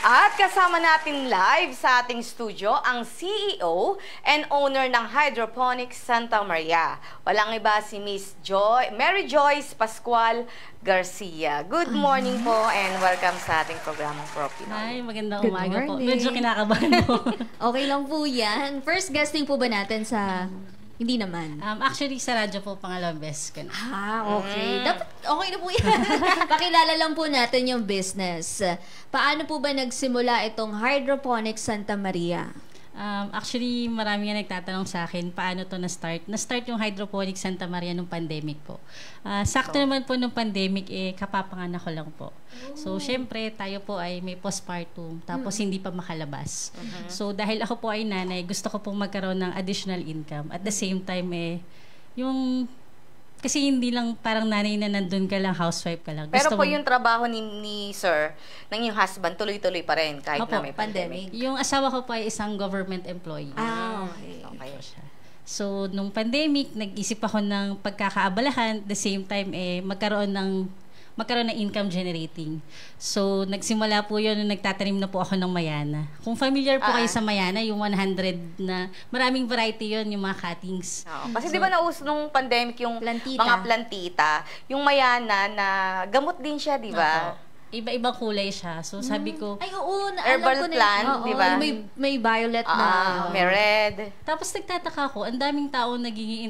At kasama natin live sa ating studio ang CEO and owner ng Hydroponics Santa Maria. Walang iba si Miss Mary Joyce Pascual Garcia. Good morning po and welcome sa ating programang Pro Pinoy. Hi, magandang umaga po. Medyo kinakabahan po. Okay lang po yan. First guesting po ba natin sa... Hindi naman. Actually, sa radyo po, pangalawang best ko na. Okay. Dapat okay na po yan. Pakilala lang po natin yung business. Paano po ba nagsimula itong Hydroponics Santa Maria? Actually, marami nga nagtatanong sa akin paano to na-start. Na-start yung Hydroponics Santa Maria nung pandemic po. Sakto naman po nung pandemic, kapapanganak ko lang po. So, syempre, tayo po ay may postpartum, tapos hindi pa makalabas. So, dahil ako po ay nanay, gusto ko pong magkaroon ng additional income. At the same time, yung... Kasi hindi lang parang nanay na nandun ka lang, housewife ka lang. Pero po yung trabaho ni Sir, ng yung husband, tuloy-tuloy pa rin kahit na may pandemic. Yung asawa ko po ay isang government employee. Okay. Siya. So, nung pandemic, nag-isip ako ng pagkakaabalahan, the same time, magkaroon ng income generating. So, nagsimula po yun nung nagtatanim na po ako ng mayana. Kung familiar po kayo sa mayana, yung 100 na, maraming variety yun, yung mga cuttings. Kasi di ba nauso nung pandemic yung mga plantita, yung mayana na gamot din siya, di ba? Iba-ibang kulay siya. So, sabi ko... Ay, oo. Herbal plant, di ba? May violet na. May red. Tapos nagtataka ko, ang daming tao nagiging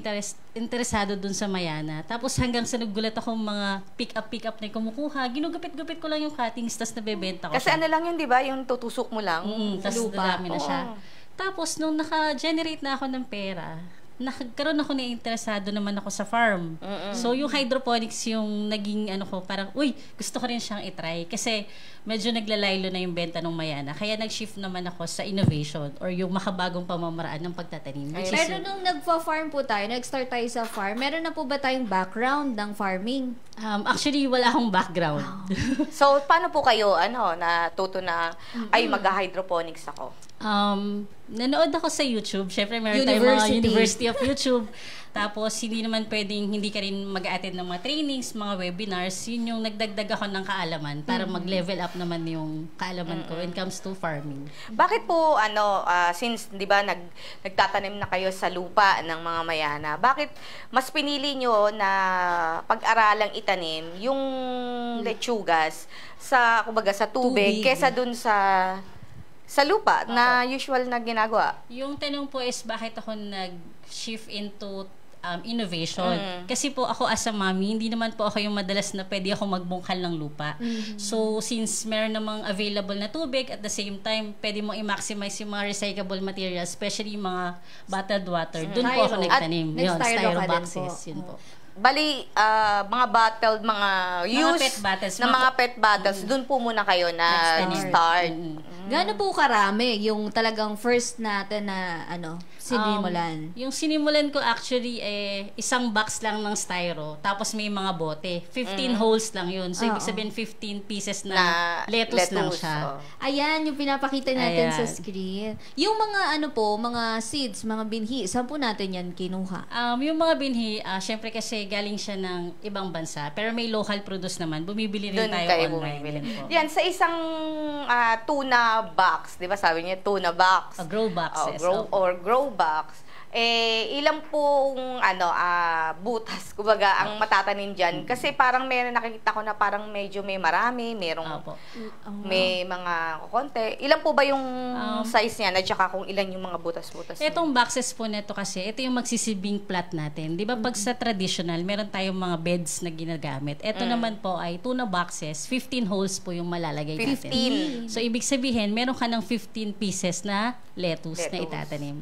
interesado dun sa mayana. Tapos hanggang sa nagulat akong mga pick-up na kumukuha, ginugupit-gupit ko lang yung cuttings, tapos nabebenta ko Kasi ano lang yun, di ba? Yung tutusok mo lang. Tapos dadami na siya. Tapos, nung naka-generate na ako ng pera, nagkaroon ako na interesado naman ako sa farm. So, yung hydroponics yung naging parang, gusto ko rin siyang itry. Kasi medyo naglalaylo na yung benta ng mayana. Kaya nag-shift naman ako sa innovation or yung makabagong pamamaraan ng pagtatanim. Pero nung nagpa-farm po tayo, nag-start tayo sa farm, meron na po ba tayong background ng farming? Actually, wala akong background. So, paano po kayo, natuto na, ay, mag-hydroponics ako? Nanood ako sa YouTube. Syempre, meron tayong mga University of YouTube. Tapos, hindi ka rin mag-attend ng mga trainings, mga webinars. Yun yung nagdagdag ako ng kaalaman para mag-level up naman yung kaalaman ko when it comes to farming. Bakit po, since, di ba, nagtatanim na kayo sa lupa ng mga mayana, bakit mas pinili nyo na pag-aralang itanim yung lechugas kumbaga, sa tubig. Kesa dun sa lupa na usual na ginagawa? Yung tanong po is bakit ako nag-shift into innovation. Kasi po ako as a mommy, hindi naman po ako yung madalas na pwede ako magbungkal ng lupa. So, since meron namang available na tubig, at the same time, pwede mo i-maximize yung mga recyclable materials, especially yung mga bottled water. Doon po ako nagtanim. Yun, styro boxes. Yun po. Bali, mga bottled, mga pet bottles. Mga pet bottles, doon po muna kayo na start. Gaano po karami yung talagang first natin na sinimulan? Yung sinimulan ko actually isang box lang ng styro, tapos may mga bote. 15 holes lang yun. So, ibig sabihin 15 pieces na lettuce lang siya. Ayan, yung pinapakita natin sa screen. Yung mga mga seeds, mga binhi, saan po natin yan kinuha? Yung mga binhi, syempre kasi galing siya ng ibang bansa, pero may local produce naman. Bumibili rin tayo online. Yan, sa isang tuna box, di ba sabi niya, tuna box. Grow boxes. Grow box. Ilang pong butas, kumbaga, ang matatanim dyan. Kasi parang nakikita ko na parang medyo may marami, may mga konti. Ilan po ba yung size niya? At saka kung ilan yung mga butas-butas? Itong boxes po nito kasi, ito yung magsisibing plat natin. Di ba pag sa traditional, meron tayong mga beds na ginagamit. Ito naman po ay tuna boxes, 15 holes po yung malalagay natin. 15. So, ibig sabihin, meron ka ng 15 pieces na lettuce na itatanim.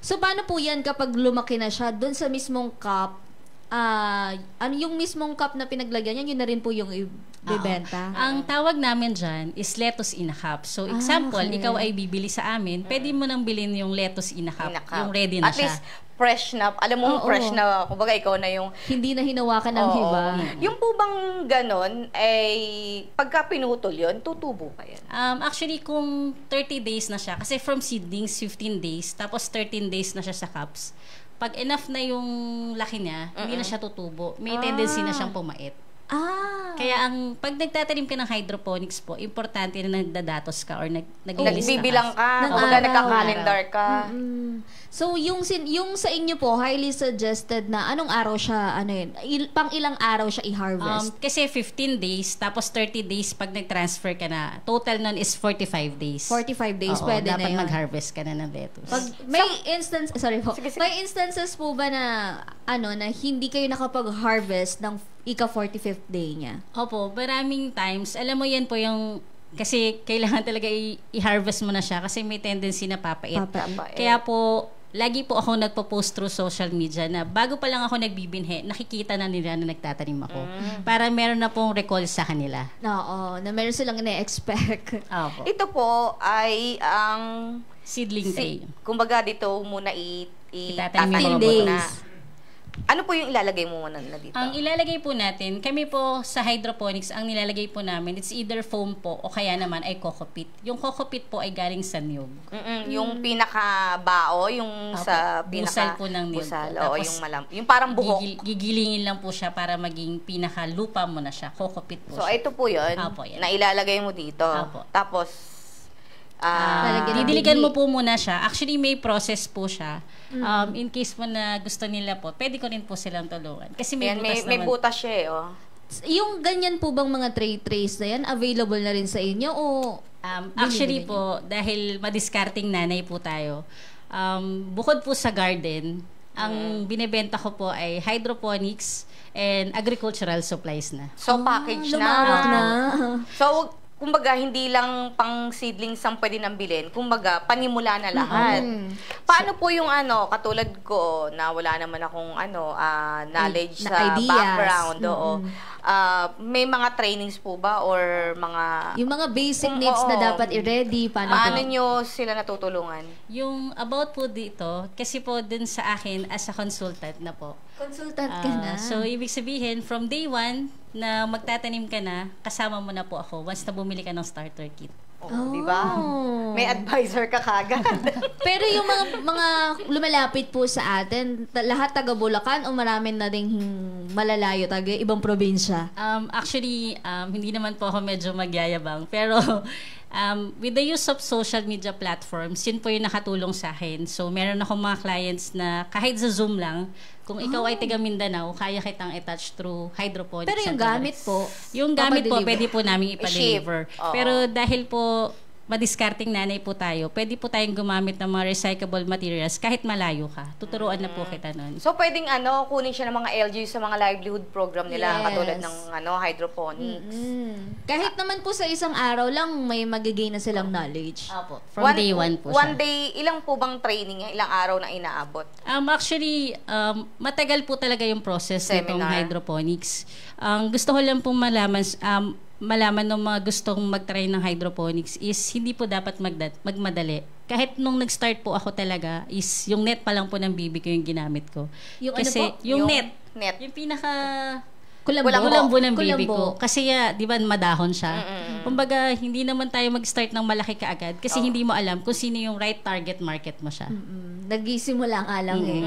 So, paano po yan kapag lumaki na siya doon sa mismong cup? Yung mismong cup na pinaglagyan yan, yun na rin po yung ibebenta? Ang tawag namin dyan is lettuce in a cup. So, example, ikaw ay bibili sa amin, pwede mo nang bilhin yung lettuce in a cup. Yung ready na siya. At least, fresh na, alam mo, fresh na, kumbaga ikaw na yung... Hindi na hinawakan ng iba. Yung po bang ganon, pagka pinutol yun, tutubo pa yan? Actually, kung 30 days na siya, kasi from seedlings, 15 days, tapos 13 days na siya sa cups, pag enough na yung laki niya, hindi na siya tutubo. May tendency na siyang pumait. Kaya pag nagtatanim ka ng hydroponics po, importante na nagdadatos ka or naglilista Nagbibilang ka, Ng o araw. nagka-calendar ka. So, yung sa inyo po, highly suggested na anong araw siya, pang ilang araw siya i-harvest? Kasi 15 days, tapos 30 days pag nag-transfer ka na. Total nun is 45 days. 45 days, Oo, pwede na dapat yun. mag-harvest ka na ng lettuce. Pag may instances po ba na na hindi kayo nakapag-harvest ng ika 45th day niya? Opo, maraming times. Alam mo yan po yung kasi kailangan talaga i-harvest mo na siya kasi may tendency na papait. Kaya po, lagi po ako nagpo-post through social media na bago pa lang ako nagbibinhe, nakikita na nila na nagtatanim ako. Para meron na pong recall sa kanila. Oo, na meron silang ina-expect. Opo. Ito po ay ang Seedling tray. kumbaga dito muna Itatanim mo 15 days. muna. Ano po yung ilalagay mo muna na dito? Ang ilalagay po natin, kami po sa hydroponics, ang nilalagay po namin, it's either foam po o kaya naman ay coco peat. Yung coco peat po ay galing sa niyog. Yung pinaka-bao, yung Opo. sa Busal po ng niyog. Busal, Tapos, yung yung parang buhok. Gigilingin lang po siya para maging pinaka-lupa mo na siya. Coco peat po So, siya. ito po yun, Opo, yan. na ilalagay mo dito. Opo. Tapos, Lalagyan ng Didiligan bighi. mo po muna siya. Actually, may process po siya. In case mo na gusto nila po, pwede ko rin po silang tulungan. Kasi may ayan, butas may naman. butas siya eh, oh. Yung ganyan po bang mga trays na yan, available na rin sa inyo o Actually po, dahil madiscarding nanay po tayo, bukod po sa garden, ang binebenta ko po ay hydroponics and agricultural supplies na. So, package na. lumawak na. So, kumbaga, hindi lang pang seedlings ang pwede nang bilhin. Kumbaga, panimula na lahat. Paano po yung katulad ko, na wala naman akong knowledge sa ideas. background. Oo. May mga trainings po ba or mga... Yung mga basic needs na oo. dapat i-ready, paano Paano po? nyo sila natutulungan? Yung about po dito, kasi po dun sa akin as a consultant na po. Consultant ka na. So, ibig sabihin, from day one na magtatanim ka na, kasama mo na po ako once na bumili ka ng starter kit. Oh, di ba? Oh. May advisor ka kagad. Pero yung mga lumalapit po sa atin, lahat taga Bulacan o marami na ding malalayo, taga ibang probinsya? Actually, hindi naman po ako medyo magyayabang. Pero with the use of social media platforms, yun po yung nakatulong sa akin. So, meron ako mga clients na kahit sa Zoom lang, kung ikaw ay taga Mindanao, kaya kitang i-touch through hydroponics. Pero yung Center. gamit po, Yung gamit po, papadeliver. pwede po namin ipa-deliver. I-ship. Oo. Pero dahil po madiscarding nanay po tayo, pwede po tayong gumamit ng mga recyclable materials kahit malayo ka. Tuturuan na po kita nun. So, pwedeng kunin siya ng mga LGU sa mga livelihood program nila, Yes. katulad ng hydroponics. Kahit naman po sa isang araw lang, may magigay na silang knowledge. Opo. From day one po One siya. day, ilang po bang training, ilang araw na inaabot? Actually, matagal po talaga yung process nitong Seminar. hydroponics. Ang gusto ko lang pong malaman ng mga gustong mag-try ng hydroponics is hindi po dapat magmadali. Kahit nung nag-start po ako talaga is yung net pa lang po ng bibi ko yung ginamit ko. Yung Kasi ano po? yung Yung net. Yung pinaka Kulambo. ng bibi ko. Kasi di ba madahon siya. Kumbaga, hindi naman tayo mag-start ng malaki kaagad kasi hindi mo alam kung sino yung right target market mo siya. Nagsisimula nga lang eh.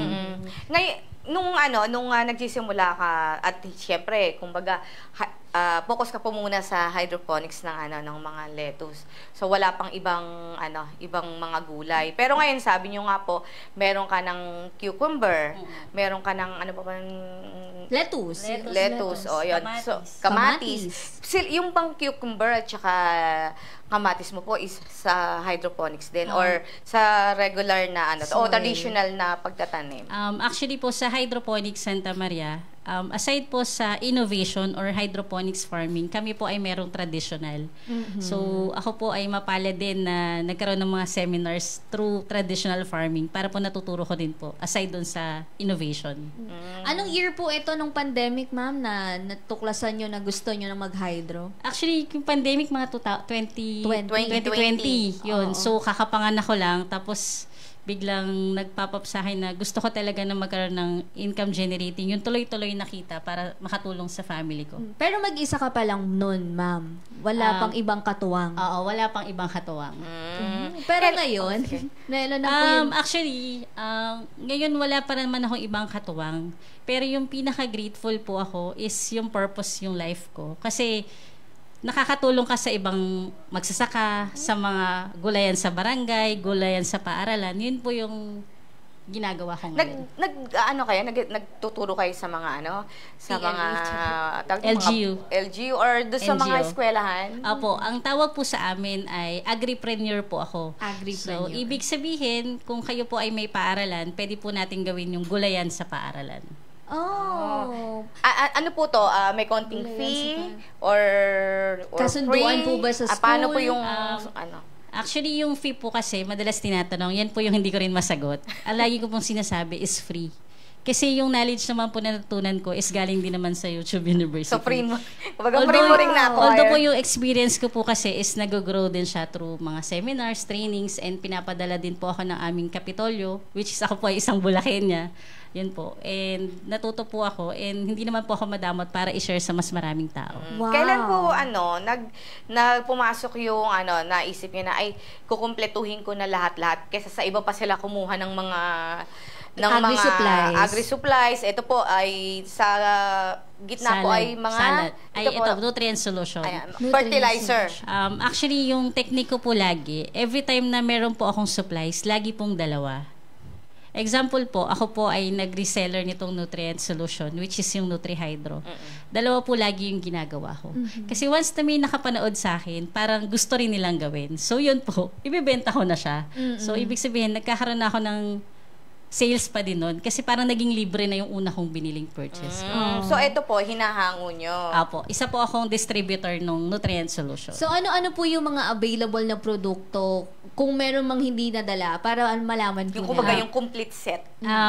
Ngayon, nung nagsisimula ka, at syempre, kumbaga, focus ka po muna sa hydroponics ng mga lettuce. So, wala pang ibang mga gulay. Pero ngayon, sabi nyo nga po, meron ka ng cucumber, meron ka ng, Lettuce. lettuce. O, yun. Kamatis. So, kamatis. Yung pang cucumber at saka kamatis mo po is sa hydroponics din or sa regular na o traditional na pagtatanim. Actually po sa Hydroponics Santa Maria, aside po sa innovation or hydroponics farming, kami po ay merong traditional. So, ako po ay mapalad din na nagkaroon ng mga seminars through traditional farming para po natuturo ko din po, aside dun sa innovation. Anong year po ito nung pandemic, ma'am, na natuklasan nyo na gusto nyo na mag-hydro? Actually, yung pandemic, mga 2020, yun. Oo. So, kakapanganak ko lang, tapos biglang nag-pop up sa akin na gusto ko talaga na magkaroon ng income generating, yung tuloy-tuloy na kita para makatulong sa family ko. Pero mag-isa ka pa lang nun, ma'am. Wala pang ibang katuwang. Oo, wala pang ibang katuwang. Pero ngayon, meron na po yun. Actually, ngayon wala pa naman akong ibang katuwang. Pero yung pinaka-grateful po ako is yung purpose yung life ko. Kasi nakakatulong ka sa ibang magsasaka, sa mga gulayan sa barangay, gulayan sa paaralan. Yun po yung ginagawa ko ngayon. Nagtuturo kayo sa mga sa mga LGU. Mga LGU or sa mga NGO. eskwelahan? Opo, ang tawag po sa amin ay agripreneur po ako. Agripreneur. So, ibig sabihin, kung kayo po ay may paaralan, pwede po natin gawin yung gulayan sa paaralan. Oh. Ano po to? May konting fee? Or Kasunduan free? po ba sa Paano po school? yung Actually, yung fee po kasi, madalas tinatanong, yan po yung hindi ko rin masagot. Lagi ko pong sinasabi is free. Kasi yung knowledge naman po na natutunan ko is galing din naman sa YouTube University. So, free mo. Kumbaga, free mo rin na-acquire. Although po yung experience ko po kasi is nag-grow din siya through mga seminars, trainings, and pinapadala din po ako ng aming Kapitolyo, which is ako po ay isang Bulakenya. Yun po. And natuto po ako and hindi naman po ako madamot para i-share sa mas maraming tao. Wow. Kailan po pumasok yung naisip niyo na ay kukumpletuhin ko na lahat-lahat kaysa sa iba pa sila kumuha ng mga Agri-supplies. agri-supplies. Ito po ay sa gitna po ay mga salad. Ito, po, nutrient solution. ayan, Nutrient fertilizer. Actually, yung technique ko po lagi, every time na meron po akong supplies, lagi pong dalawa. Example po, ako po ay nag-reseller nitong nutrient solution, which is yung NutriHydro. Dalawa po lagi yung ginagawa ko. Kasi once na may nakapanood sa akin, parang gusto rin nilang gawin. So yun po, ibibenta ko na siya. So ibig sabihin, nagkakaroon na ako ng sales pa din nun. Kasi parang naging libre na yung una kong biniling purchase. So ito po, hinahango nyo. Apo, isa po akong distributor ng nutrient solution. So, ano po yung mga available na produkto kung meron mang hindi nadala para malaman po Yung kumbaga nila? yung complete set.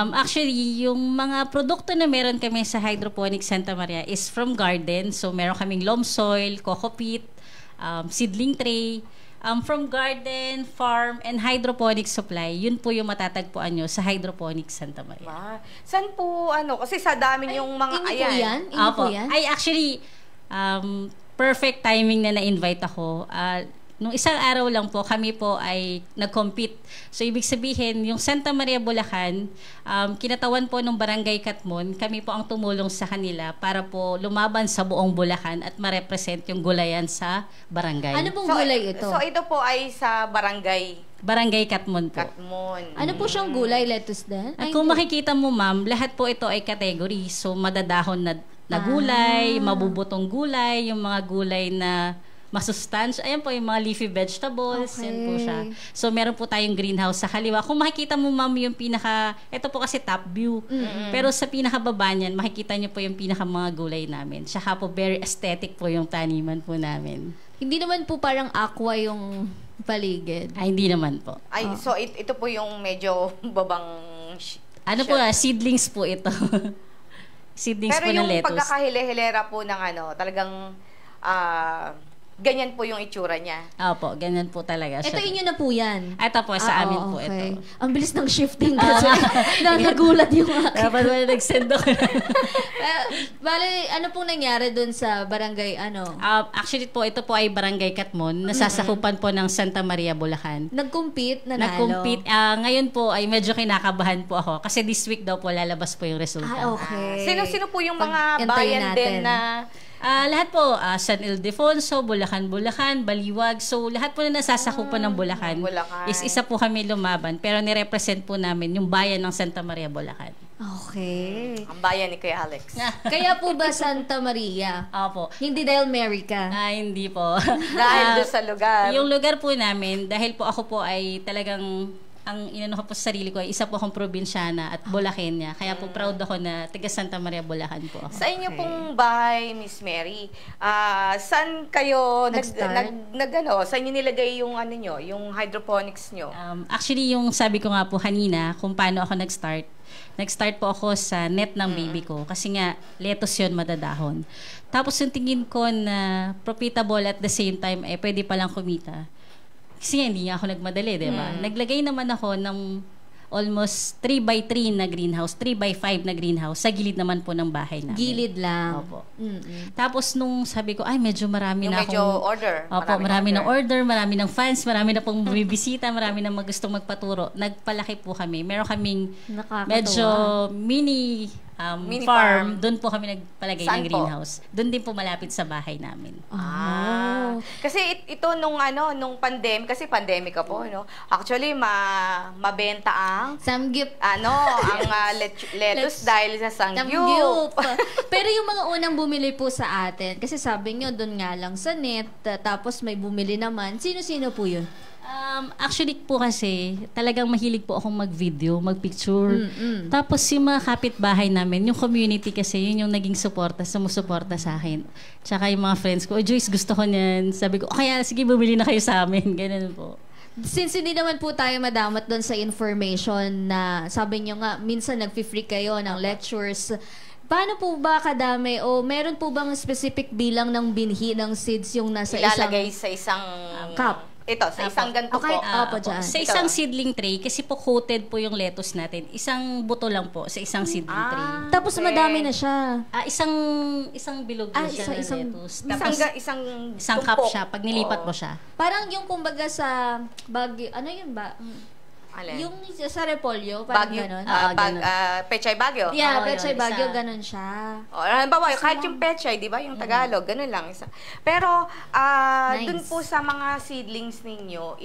Actually, yung mga produkto na meron kami sa Hydroponics Santa Maria is from garden. So, meron kaming loam soil, coco peat, seedling tray. From garden, farm, and hydroponic supply, yun po yung matatagpuan nyo sa Hydroponics Santa Maria. Saan po, kasi sa dami yung mga, Inyo po yan? Inyo po Apo. yan? Ay, actually, perfect timing na na-invite ako. Nung isang araw lang po, kami po ay nag-compete. So, ibig sabihin, yung Santa Maria, Bulacan, kinatawan po ng Barangay Katmon, kami po ang tumulong sa kanila para po lumaban sa buong Bulacan at ma-represent yung gulayan sa barangay. Ano pong gulay ito? So ito po ay sa barangay Barangay Katmon po. Katmon. Ano po siyang gulay? Lettuce din? At kung makikita mo, ma'am, lahat po ito ay category. So, madadahon na gulay, mabubutong gulay, yung mga gulay na masustansya. Ayan po yung mga leafy vegetables. Okay. Yan po siya. So, meron po tayong greenhouse sa kaliwa. Kung makikita mo, ma'am, yung ito po kasi top view. Pero sa pinakababa niyan, makikita niyo po yung mga gulay namin. Tsaka po, very aesthetic po yung taniman po namin. Hindi naman po parang aqua yung paligid. Ay, hindi naman po. Ay, so ito po yung medyo babang Ano po, seedlings po ito. Seedlings Pero po ng yung lettuce. pagkakahile-hilera po ng talagang ganyan po yung itsura niya. Opo, ganyan po talaga siya. Ito inyo na po yan. Ito po, sa amin po okay. ito. Ang bilis ng shifting kasi nagulat yung akin. Dapat wala nag-send ako. Bale, ano pong nangyari dun sa barangay Actually po, ito po ay Barangay Katmon. Nasasakupan po ng Santa Maria, Bulacan. Nag-compete, nanalo. Nag-compete. Ngayon po ay medyo kinakabahan po ako kasi this week daw po lalabas po yung resulta. Okay. Sino po yung mga Pag-antayin bayan natin. din na Lahat po, San Ildefonso, Bulacan, Baliwag. So, lahat po na nasasakupan ng Bulacan, Bulacan. is isa po kami lumaban. Pero nirepresent po namin yung bayan ng Santa Maria, Bulacan. Okay. ang bayan ni Kuya Alex? Kaya po ba Santa Maria? Opo. Hindi dahil Mary ka? Hindi po. Dahil doon sa lugar. Yung lugar po namin, dahil po ako po ay talagang ang inano ko po sa sarili ko ay isa po akong probinsyana at Bulacania. Kaya po proud ako na taga Santa Maria, Bulacan po ako. Sa inyo pong bahay, Miss Mary, saan kayo Nag-start? saan niyo nilagay yung yung hydroponics nyo? Actually, yung sabi ko nga po kanina, kung paano ako nag-start. Nag-start po ako sa net ng baby ko. Kasi nga, lettuce yun, madadahon. Tapos yung tingin ko na profitable at the same time, pwede palang kumita. Kasi nga, hindi nga ako nagmadali, di ba? Naglagay naman ako ng almost 3x3 na greenhouse, 3x5 na greenhouse, sa gilid naman po ng bahay namin. Gilid lang. Opo. Mm-mm. Tapos nung sabi ko, ay medyo marami Yung na medyo akong... order. Opo, marami ng order, marami ng fans, marami na pong bumibisita, marami na gustong magpaturo. Nagpalaki po kami. Meron kaming Nakakatuwa. medyo mini Mini farm. farm. Doon po kami nagpalagay Saan ng po? greenhouse. Doon din po malapit sa bahay namin. Ah. Kasi ito nung kasi pandemic ka po, no. Actually mabenta ang Samgyup. ang lettuce dahil sa sangyup. Samgyup. Pero yung mga unang bumili po sa atin, kasi sabi nyo, doon nga lang sa net, tapos may bumili naman. Sino-sino po yun? Actually po kasi, talagang mahilig po akong mag-video, mag-picture. Tapos yung mga kapitbahay namin, yung community kasi, yun yung naging sumusuporta sa akin. Tsaka yung mga friends ko, oh Joyce, gusto ko niyan. Sabi ko, kaya sige, bumili na kayo sa amin. Ganun po. Since hindi naman po tayo madamat doon sa information na sabi nyo nga, minsan nag-free kayo ng lectures, paano po ba kadami o meron po bang specific bilang ng binhi ng seeds yung nasa Ilalagay sa isang cup? Ito, sa isang ganito Okay. po. Opo, dyan. Sa isang seedling tray, kasi po coated po yung lettuce natin. Isang buto lang po sa isang seedling tray. Tapos Okay. madami na siya. Isang bilog po siya ng isang- lettuce. Tapos isang cup tumpok. siya, pag nilipat Oo. mo siya. Parang yung kumbaga sa Baguio, ano yun ba? Alin? Yung sa Repolyo, parang Baguio, ganon. ganun. Pechay Baguio. Yeah, Oo, Pechay yun, Baguio, isa. ganon siya. O, halimbawa, kahit yung pechay, di ba? Yung Tagalog, ganun lang. Isa. Pero, Nice. dun po sa mga seedlings ninyo,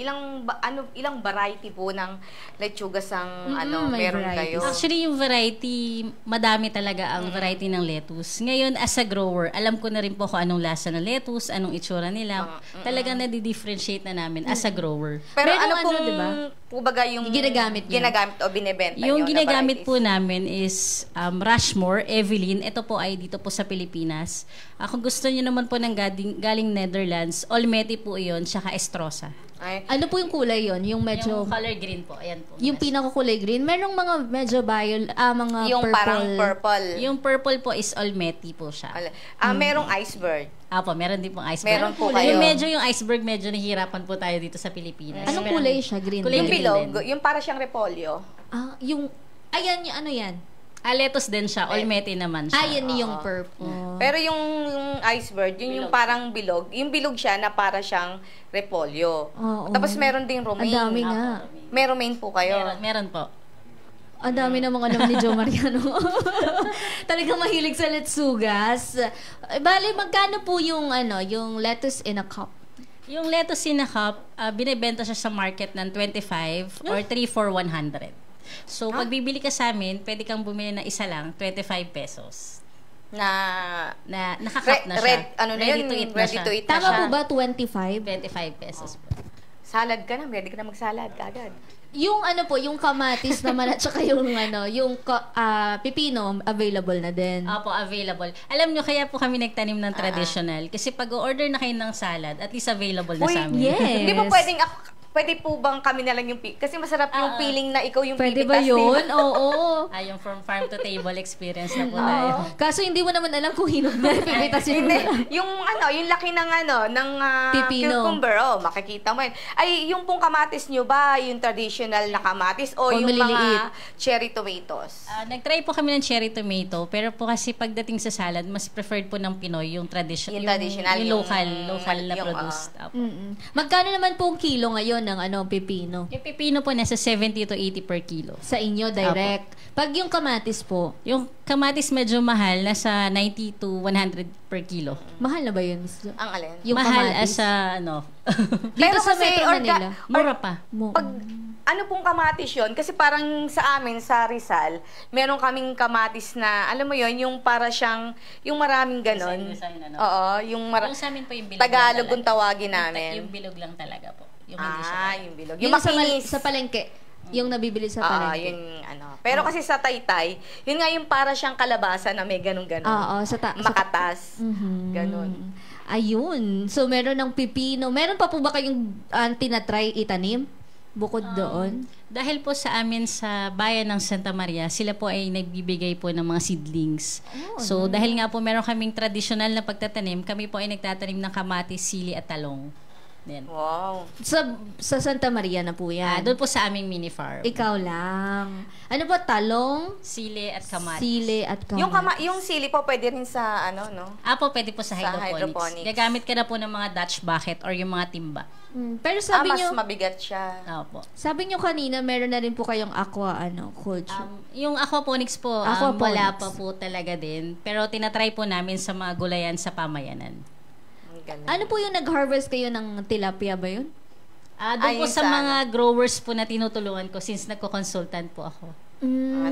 ilang variety po ng lechugas ang may meron varieties. kayo? Actually, yung variety, madami talaga ang variety ng lettuce. Ngayon, as a grower, alam ko na rin po kung anong lasa ng lettuce, anong itsura nila. Talagang nadi-differentiate na namin as a grower. Pero Merong ano pong, diba? kumbaga yung Ginagamit niyo? ginagamit o binebenta Yung nyo na ginagamit varieties? po namin is Rushmore, Evelyn. Ito po ay dito po sa Pilipinas. Kung gusto niyo naman po ng galing Netherlands, Olmeti po iyon, tsaka Estrosa. Ay, Ano po yung kulay yon? Yung medyo... Yung color green po, ayan po. Yung pinakakulay green. Merong mga medyo mga yung purple. parang purple. Yung purple po is Olmeti po siya. Merong iceberg. Apo, meron din pong iceberg. Meron po kayo. Yung iceberg, medyo nahihirapan po tayo dito sa Pilipinas. Anong Pero- kulay siya? Green. Kulay Yung green bilog, din. yung para siyang repolyo. Yung... Ayan, yung ano yan? Lettuce din siya, Olmeti naman siya. Ayan yung purple. Pero yung iceberg, yung parang bilog. Yung bilog siya na para siyang repolyo. Oo. Tapos meron ding Ang romaine. dami nga. May romaine po kayo. Meron po. Ang dami namang alam ni Joe Mariano. Talagang mahilig sa letsugas. Bale, magkano po yung lettuce in a cup? Yung lettuce in a cup, binibenta siya sa market ng 25 or 3 for 100. So, pag bibili ka sa amin, pwede kang bumili na isa lang, 25 pesos. Na Nakakat na siya. ready to eat na ready siya. to eat na Tama siya. po ba 25? 25 pesos po. Salad ka na, ready ka na magsalad kagad. Yung yung kamatis naman at saka yung pipino available na din. Opo, available. Alam nyo, kaya po kami nagtanim ng traditional. Kasi pag order na kayo ng salad, at least available na Uy, sa amin. yes. Hindi mo pwede po bang kami na lang yung kasi masarap yung feeling na ikaw yung Pwede pipitas, ba yun? di ba? Oo. Yung from farm to table experience na po tayo. Kaso hindi mo naman alam kung hinog na pipitas yun. Hindi, yung laki ng Pipino. cucumber, makikita mo yun. Ay, yung pong kamatis nyo ba, yung traditional na kamatis o O yung maliliit? mga cherry tomatoes? Nag-try po kami ng cherry tomato, pero po kasi pagdating sa salad, mas preferred po ng Pinoy yung traditional. Yung traditional, Yung yung local na yung, produced. Opo. Magkano naman po ang kilo ngayon ng pipino? Yung pipino po nasa 70 to 80 per kilo. Sa inyo, direct. Pag yung kamatis po, Yung kamatis medyo mahal, nasa 90 to 100 per kilo. mahal na ba yun? Miss Jo? Ang alin? Yung mahal kamatis? as a, Dito Pero sa kasi, Metro Manila. mura pa. Pag, ano pong kamatis yun? Kasi parang sa amin, sa Rizal, meron kaming kamatis na, alam mo yon yung para siyang, yung maraming ganon. Design, ano? Oo, yung Yung sa amin po yung bilog Tagalog lang kung talaga. tawagin namin. Yung bilog lang talaga po. Yung hindi siya. Yung bilog. Yung Yung makinis. sa palengke. Yung nabibili sa palengke. Yun, Pero kasi sa Taytay, yun nga yung para siyang kalabasa na may ganon-ganon. Oo, Makatas. Mhm. Ganon. Ayun. So, meron ng pipino. Meron pa po ba kayong tinatry itanim? Bukod doon? Dahil po sa amin sa bayan ng Santa Maria, sila po ay nagbibigay po ng mga seedlings. So, dahil nga po meron kaming traditional na pagtatanim, kami po ay nagtatanim ng kamatis, sili at talong. Din. Wow. Sa Santa Maria na po yan. Doon po sa aming mini farm. Ikaw lang. Ano ba, talong, Sili at kamatis. sili at kamatis? Yung sili po pwede rin sa ano, no? Po, pwede po sa Sa hydroponics. hydroponics. Gagamit ka na po ng mga Dutch bucket or yung mga timba. Pero sabi mas nyo, mabigat siya. Opo. sabi nyo kanina, meron na rin po kayong culture. Yung aquaponics po, Aquaponics. wala pa po talaga din. Pero tinatry po namin sa mga gulayan sa pamayanan. Ang galing. Ano po yung nag-harvest kayo ng tilapia ba yun? Doon po Ayun sa sa mga growers po na tinutulungan ko since nagko-consultant po ako.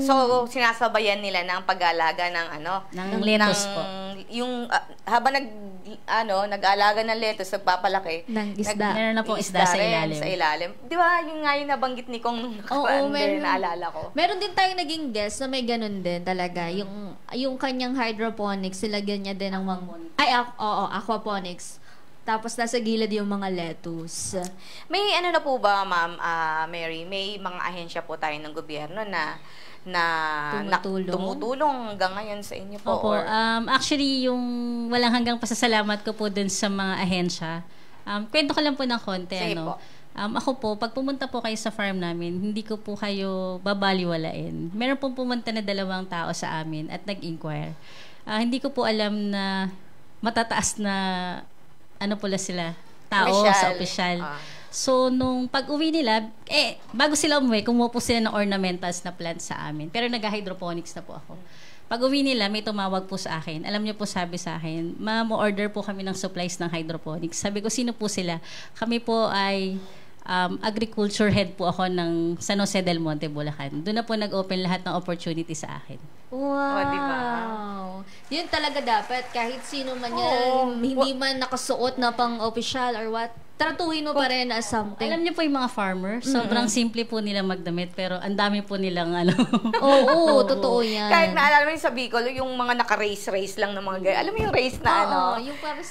So, sinasabayan nila ng pag-aalaga ng ano? Ng lettuce po. Yung, habang nag-aalaga ng lettuce, nagpapalaki. Ng isda. Meron na po isda sa rin ilalim. Sa ilalim. Di ba, yung nga yung nabanggit ni Kong nung nakaraan din, naalala ko. Meron din tayong naging guest na may ganun din talaga. Yung kanyang hydroponics, silagyan niya din ng mga... Aquaponics. Tapos nasa gilid yung mga lettuce. May ano na po ba, Ma'am Mary, may mga ahensya po tayo ng gobyerno na tumutulong hanggang ngayon sa inyo po? Opo. Actually, yung walang hanggang pasasalamat ko po dun sa mga ahensya. Kwento ko lang po ng konti. Sige po. Ako po, pag pumunta po kayo sa farm namin, hindi ko po kayo babaliwalain. Meron pong pumunta na 2 tao sa amin at nag-inquire. Hindi ko po alam na matataas na pula sila, tao sa opisyal. So, nung pag-uwi nila, bago sila umuwi, kumuha po sila ng ornamentals na plants sa amin. Pero nag-hydroponics na po ako. Pag-uwi nila, may tumawag po sa akin. Alam niyo po, sabi sa akin, ma'am, order po kami ng supplies ng hydroponics. Sabi ko, sino po sila? Kami po ay agriculture head po ako ng San Jose del Monte, Bulacan. Doon na po nag-open lahat ng opportunity sa akin. Wow. Diba? Yun talaga dapat, kahit sino man yan, hindi man nakasuot na pang-official or what, tratuhin mo pa rin as something. Alam niyo po yung mga farmer, sobrang simple po nila magdamit, pero ang dami po nilang Oo, totoo yan. Kahit naalala mo yung sa Bicol, yung mga naka-race lang ng mga gaya. Alam mo yung race na yung parang...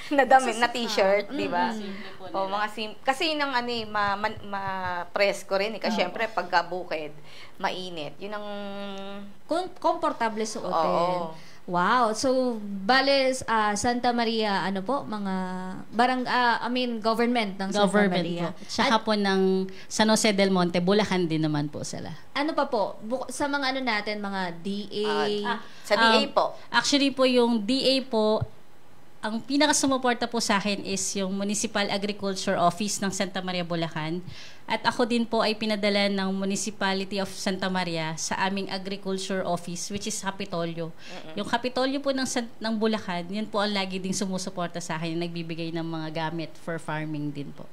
na damit, na t-shirt, di ba? O, mga kasi yun ang ma-presko rin. Kasi syempre, pagka bukid, mainit. Yun ang... Komportable suotin. Wow. So, bale, Santa Maria, government ng Santa Maria. Po. Tsaka po ng San Jose del Monte, Bulacan din naman po sila. Ano pa po? Sa mga natin, mga DA? Sa DA po. Actually po, yung DA po, ang pinakasumuporta po sa akin is yung Municipal Agriculture Office ng Santa Maria, Bulacan. At ako din po ay pinadala ng Municipality of Santa Maria sa aming Agriculture Office, which is Kapitolyo. Yung Kapitolyo po ng Bulacan, yun po ang lagi ding sumusuporta sa akin, nagbibigay ng mga gamit for farming din po.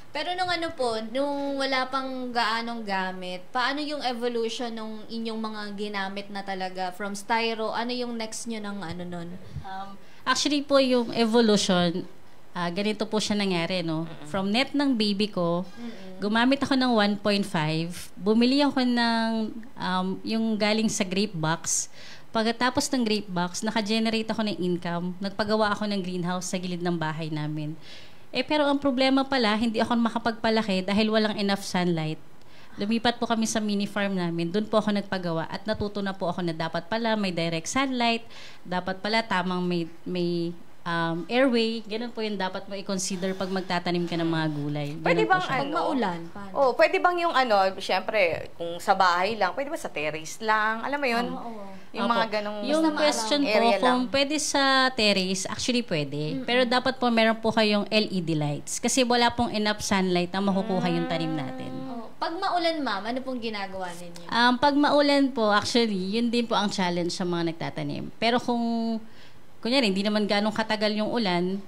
Pero nung wala pang gaanong gamit, paano yung evolution ng inyong mga ginamit na talaga from styro? Ano yung next nyo ng nun? Actually po, yung evolution, ganito po siya nangyari, no? From net ng baby ko, gumamit ako ng 1.5, bumili ako ng yung galing sa grape box. Pagkatapos ng grape box, naka-generate ako ng income, nagpagawa ako ng greenhouse sa gilid ng bahay namin. Pero ang problema pala, hindi ako makapagpalaki dahil walang enough sunlight. Lumipat po kami sa mini farm namin. Doon po ako nagpagawa at natuto na po ako na dapat pala may direct sunlight, dapat pala tamang may airway. Ganun po yung dapat mo i-consider pag magtatanim ka ng mga gulay. Ganun Pwede bang Pag maulan, paano? pwede bang yung syempre, kung sa bahay lang, pwede ba sa terrace lang? Alam mo yun? Yung mga ganong yung question po, area kung lang. pwede sa terrace, actually pwede. Pero dapat po meron po kayong LED lights. Kasi wala pong enough sunlight na makukuha yung tanim natin. Pag maulan, ma'am, ano pong ginagawa ninyo? Pag maulan po, actually, yun din po ang challenge sa mga nagtatanim. Pero kung, kunyari, hindi naman ganong katagal yung ulan,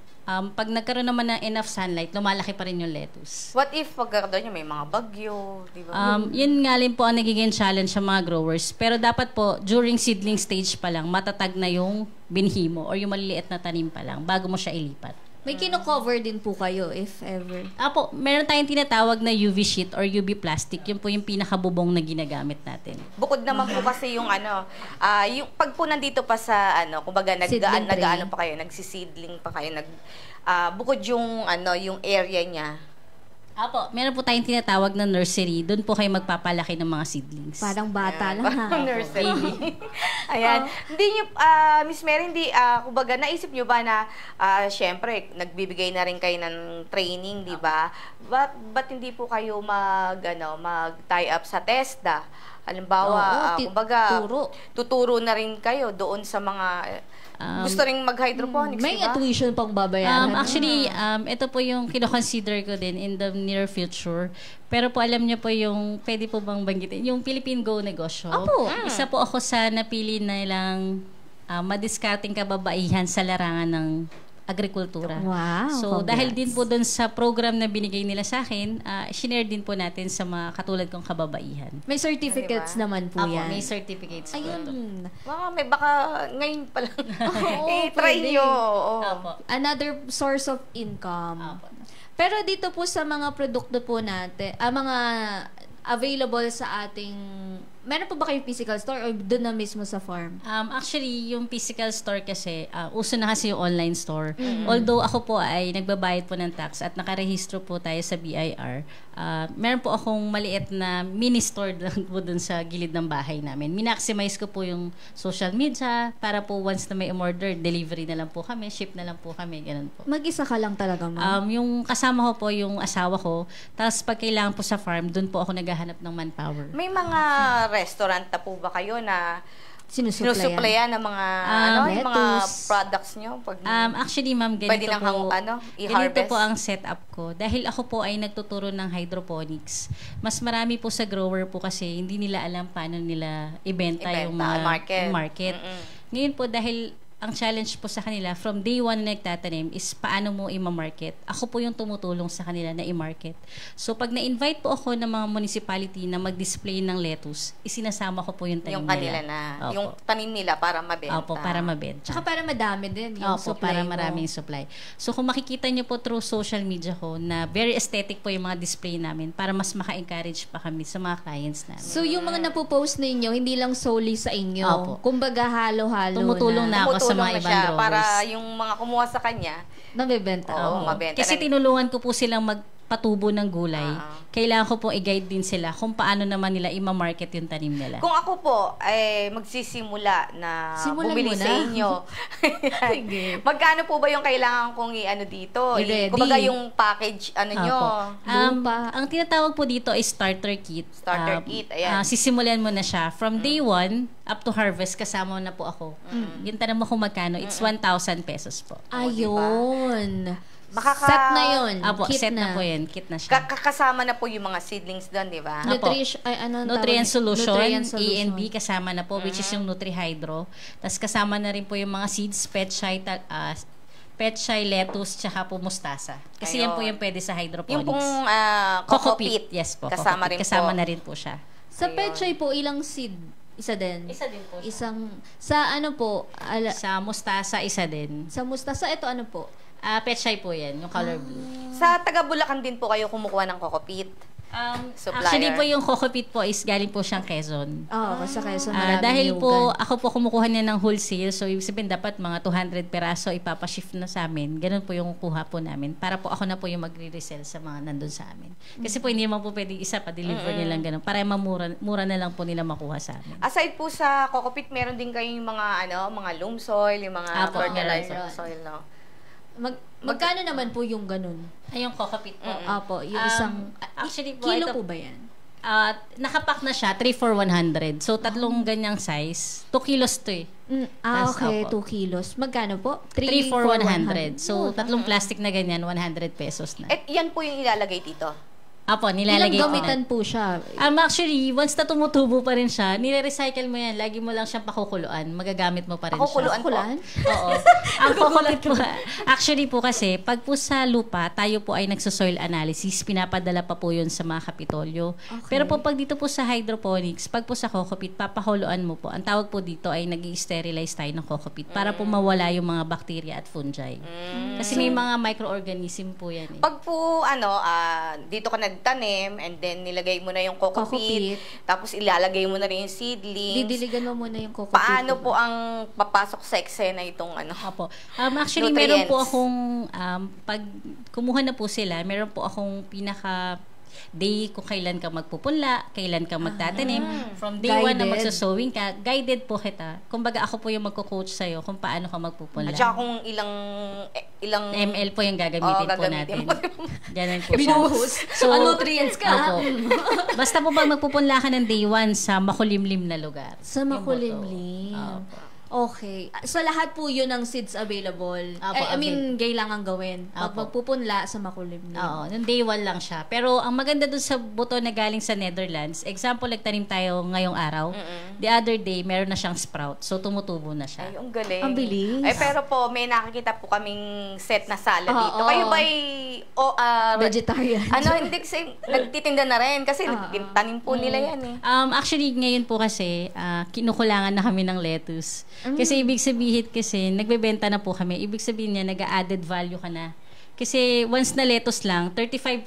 pag nagkaroon naman ng enough sunlight, lumalaki pa rin yung lettuce. What if pag doon may mga bagyo, di ba? Yun nga rin po ang nagiging challenge sa mga growers. Pero dapat po, during seedling stage pa lang, matatag na yung binhi mo or yung maliliit na tanim pa lang bago mo siya ilipat. May kino-cover din po kayo, if ever. Meron tayong tinatawag na UV sheet or UV plastic. Yun po yung pinakabubong na ginagamit natin. Bukod naman po kasi yung yung pag po nandito pa sa kumbaga nag-aano pa kayo, nagsiseedling pa kayo, bukod yung yung area niya. Apo, meron po tayong tinatawag na nursery. Doon po kayo magpapalaki ng mga seedlings. Parang bata lang ha. Nursery. Ayan. Hindi niyo, Miss Mary, kumbaga, naisip niyo ba na, syempre, nagbibigay na rin kayo ng training, di ba? Ba't hindi po kayo mag-tie up sa TESDA? Halimbawa, kumbaga, tuturo na rin kayo doon sa mga gusto ring mag-hydroponics, May diba? tuition pang babayaran. Actually, ito po yung kino-consider ko din in the near future. Pero po alam niyo po yung, pwede po bang banggitin, yung Philippine Go Negosyo. Apo. Isa po ako sa napili na ilang madiskarting kababaihan sa larangan ng agrikultura. Wow, So, congrats. dahil din po doon sa program na binigay nila sa akin, shinare din po natin sa mga katulad kong kababaihan. May certificates naman po Apo, yan. may certificates po ito. Ayun. Baka ngayon pa lang. Oo, try pwede. nyo. Oo. Apo. Another source of income. Apo. Pero dito po sa mga produkto po natin, mga available sa ating, meron po ba kayong physical store or doon na mismo sa farm? Actually, yung physical store kasi, uso na kasi yung online store. Although ako po ay nagbabayad po ng tax at nakarehistro po tayo sa BIR, meron po akong maliit na mini store lang po dun sa gilid ng bahay namin. Minaximize ko po yung social media para po once na may order, delivery na lang po kami, ship na lang po kami, ganun po. Mag-isa ka lang talaga, ma'am? Yung kasama ko po, yung asawa ko, tapos pag kailangan po sa farm, dun po ako naghahanap ng manpower. May mga restaurant na po ba kayo na Sinusuplayan. ng mga yung mga lettuce. products nyo? Pag Actually, ma'am, ganito pwede nang po. Ganito i-harvest? po ang setup ko. Dahil ako po ay nagtuturo ng hydroponics. Mas marami po sa grower po kasi hindi nila alam paano nila ibenta yung mga market. Ngayon po, dahil ang challenge po sa kanila, from day one na nagtatanim, is paano mo i-market. Ako po yung tumutulong sa kanila na i-market. So, pag na-invite po ako ng mga municipality na mag-display ng lettuce, isinasama ko po yung tanim yung kanila nila. na, Opo. yung tanim nila para mabenta. Opo, para mabenta. Tsaka para madami din yung Opo, supply para mo. maraming supply. So, kung makikita nyo po through social media ko na very aesthetic po yung mga display namin para mas maka-encourage pa kami sa mga clients namin. So, yung mga napopost ninyo, hindi lang solely sa inyo. Opo. Kumbaga, halo-halo Tumutulong na ako sa Tumutulong mga na ibang siya growers. para yung mga kumuha sa kanya, Nabibenta. Oo, mabenta. Kasi tinulungan ko po silang magpatubo ng gulay. Kailangan ko po i-guide din sila kung paano naman nila i-market yung tanim nila. Kung ako po ay magsisimula na Simulan bumili mo sa na. inyo, magkano po ba yung kailangan kong i-ano dito? I-ready. Kumbaga yung package, nyo? Lupa. Ang tinatawag po dito is starter kit. Starter kit, ayan. Sisimulan mo na siya. From day 1 up to harvest, kasama na po ako. Yung tanong mo kung magkano, it's 1,000 pesos po. Ayun. Set na yun. Apo, Kit set na po yan. Kit na siya. Kakasama na po yung mga seedlings doon, di ba? Apo. Nutrient Solution, A and B kasama na po, which is yung Nutri-Hydro. Tapos kasama na rin po yung mga seeds, petchay, lettuce, tsaka po mustasa. Kasi yan po yung pwede sa hydroponics. Yung pong Coco coco Peat, peat, yes po. kasama rin Kasama po. na rin po siya. Sa petchay po, ilang seed? Isa din? Isa din po siya. Isang, sa ano po? Sa mustasa, isa din. Sa mustasa, ito ano po? Petchay po yan, yung color blue. Sa taga Bulacan din po kayo kumukuha ng coco peat. Supplier. Actually po yung Coco Peat po is galing po siyang Quezon. Oo, sa Quezon maraming Dahil po, yugan. ako po kumukuha niya ng wholesale, so ibig sabihin dapat mga 200 peraso ipapashift na sa amin. Ganun po yung kuha po namin. Para po ako na po yung magre-resell sa mga nandun sa amin. Kasi po hindi naman po pwede isa pa-deliver nilang ganun. Para mura na lang po nila makuha sa amin. Aside po sa coco peat, meron din kayong mga mga loam soil, yung mga Apo, fertilizer meron. soil, no? Magkano naman po yung ganun? Ay, yung Coco Peat po. Apo, yung isang... Actually po, kilo ito, po ba yan? nakapack na siya, 3 for 100. So, tatlong ganyang size. 2 kilos to eh. Tas, Okay, opo. 2 kilos. Magkano po? 3 for 100. So, Oh, tatlong plastic na ganyan, 100 pesos na. At yan po yung ilalagay dito. Apo, Ilang nilalagay ko na. gamitan po siya? Actually, once na tumutubo pa rin siya, nire-recycle mo yan. Lagi mo lang siyang pakukuluan. Magagamit mo pa rin Pakukuluan po? Kulan? Oo. Ang coconut po, actually po kasi, pag po sa lupa, tayo po ay nagso-soil analysis, pinapadala pa po yun sa mga kapitolyo. Okay. Pero po pag dito po sa hydroponics, pag po sa coco peat, papahuluan mo po. Ang tawag po dito ay nag-sterilize tayo ng coco peat para po mawala yung mga bacteria at fungi. Kasi may mga microorganism po yan eh. Pag po, dito ka nagtanim, and then nilagay mo na yung coco peat, tapos ilalagay mo na rin yung seedlings. Didiligan mo muna yung coco Paano peat, po ang papasok sa eksena itong ano? Opo. Actually, Nutrients. meron po akong, pag kumuha na po sila, meron po akong pinaka day kung kailan ka magpupunla, kailan ka magtatanim. From day 1 na magsasowing ka, guided po kita. Kumbaga ako po yung magko-coach sa'yo kung paano ka magpupunla. At saka kung ilang ml po yung gagamitin po natin. Ganun po siya. Binuhos. So, nutrients ka. Opo. Basta po pag magpupunla ka ng day 1 sa makulimlim na lugar. Sa makulimlim. Opo. Okay. So, lahat po yun ang seeds available. I mean, kailangan gawin. Pag magpupunla sa makulimlim. Oo. Nung day 1 lang siya. Pero ang maganda dun sa buto na galing sa Netherlands, example, nagtanim tayo ngayong araw. The other day, meron na siyang sprout. So, tumutubo na siya. Ay, ang galing. Ang bilis. Ay, pero po, may nakikita po kaming set na salad dito. Kayo ba'y vegetarian? Hindi kasi nagtitinda na rin kasi tanim po nila yan eh. Actually, ngayon po kasi, kinukulangan na kami ng lettuce. Kasi ibig sabihin kasi, nagbebenta na po kami. Ibig sabihin niya, nag-added value ka na. Kasi once na lettuce lang, 35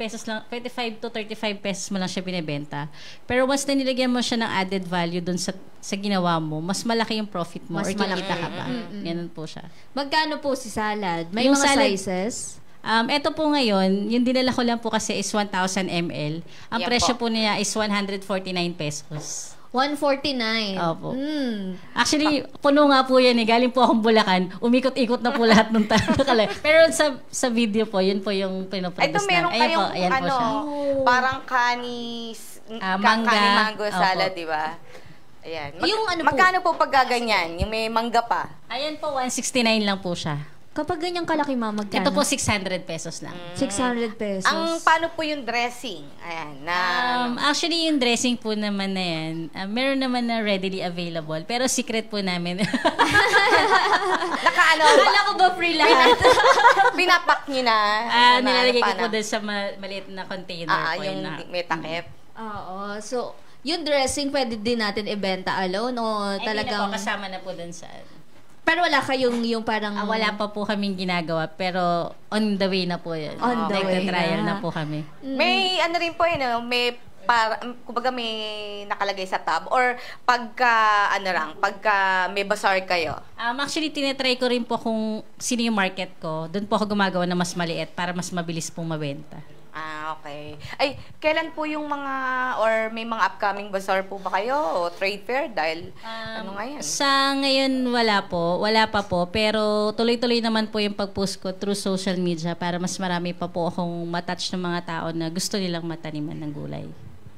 to 35 pesos mo lang siya binebenta. Pero once na nilagyan mo siya ng added value dun sa ginawa mo, mas malaki yung profit mo or kikita ka pa. Ganun po siya. Magkano po si salad? May Yung mga salad, sizes? Ito po ngayon, yung dinala ko lang po kasi is 1,000 ml. Ang Yan presyo po po niya is 149 pesos. 149. Opo. Actually, puno nga po yan eh. Galing po akong Bulacan. Umikot-ikot na po lahat ng talo. Pero sa video po, yun po yung pinoproduce Ito meron Ayan kayong po, ayan po siya. parang kanis, mangga. kani mango Opo. salad, di ba? Ayan. Yung ano po? Magkano po pag gaganyan? Yung may mangga pa? Ayan po, 169 lang po siya. Kapag ganyang kalaki, ma'am, magkano? Ito po, 600 pesos lang. 600 pesos. Paano po yung dressing? Ayan, Actually, yung dressing po naman na yan, meron naman na readily available. Pero secret po namin. Akala ko ba free lahat? Pinapak nyo na? Nilalagay ko po doon sa maliit na container po. Yung may takip? Oo. So, yung dressing, pwede din natin ibenta alone o talagang... Hindi na po, kasama na po doon sa... Pero wala kayong yung parang... wala pa po kaming ginagawa, pero on the way na po yan. On the way Nagtatrial na. na po kami. May ano rin po yun, may kumbaga may nakalagay sa tab or pagka may bazaar kayo. Actually, tinetry ko rin po kung sino yung market ko. Doon po ako gumagawa na mas maliit para mas mabilis pong mabenta. Okay. Ay, kailan po yung mga or may mga upcoming bazaar po ba kayo o trade fair dahil ano ngayon? Sa ngayon wala pa po, pero tuloy-tuloy naman po yung pag-post ko through social media para mas marami pa po akong matouch ng mga tao na gusto nilang mataniman ng gulay.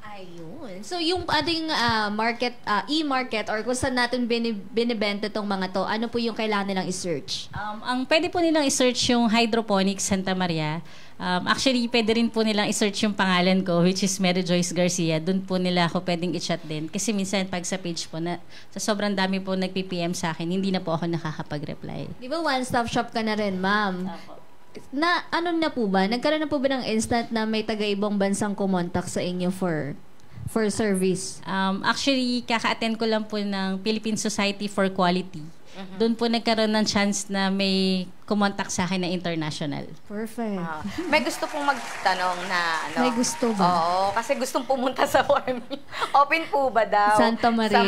Ayun. So, yung ating market, e-market or kung saan natin binibenta tong mga to, ano po yung kailangan nilang i-search? Ang pwede po nilang i-search yung Hydroponics Santa Maria. Actually, pwede rin po nilang i-search yung pangalan ko, which is Mary Joyce Garcia. Doon po nila ako pwedeng i-chat din. Kasi minsan, pag sa page po, sa sobrang dami po nag-PPM sa akin, hindi na po ako nakakapag-reply. Di ba one-stop shop ka na rin, ma'am? Opo. Na, ano na po ba? Nagkaroon na po ba ng instant na may taga-ibang bansang kumontak sa inyo for service? Actually, kaka-attend ko lang po ng Philippine Society for Quality. Doon po nagkaroon ng chance na may kumontak sa akin na international. Perfect. May gusto pong magtanong na ano? May gusto ba? Oo, kasi gustong pumunta sa farming. Open po ba daw? Santa Maria.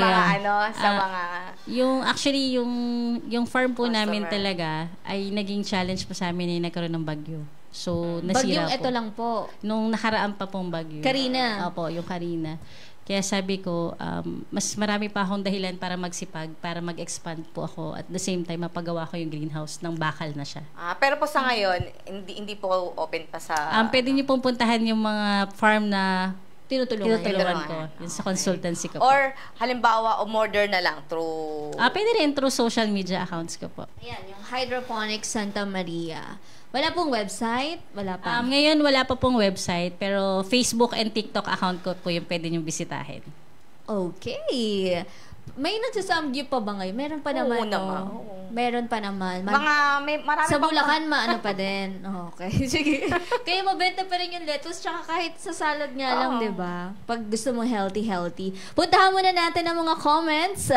Sa mga mga... Yung farm po Customer. namin talaga ay naging challenge po sa amin na nagkaroon ng bagyo. So, nasira Bagyong po. ito lang po. Nung nakaraan pa pong bagyo. Karina. Opo, yung Karina. Kaya sabi ko, mas marami pa akong dahilan para magsipag, para mag-expand po ako. At the same time, mapagawa ko yung greenhouse ng bakal na siya. Pero po sa ngayon, hindi po open pa sa... Pwede niyo pong puntahan yung mga farm na tinutulungan ko. Yun sa consultancy ko po. Or halimbawa, umorder na lang through... Pwede rin through social media accounts ko po. Ayan, yung Hydroponics Santa Maria. Wala pong website? Wala pa? Ngayon, wala pa pong website, pero Facebook and TikTok account ko po yung pwede niyong bisitahin. Okay. May nagsasamgyup pa ba ngayon? Meron pa naman. naman. Meron pa naman. Marami sa pa Bulacan, ano pa din. Okay. Sige. Kaya mabenta pa rin yung lettuce, tsaka kahit sa salad nga lang, di ba? Pag gusto mo healthy. Puntahan muna natin ang mga comments.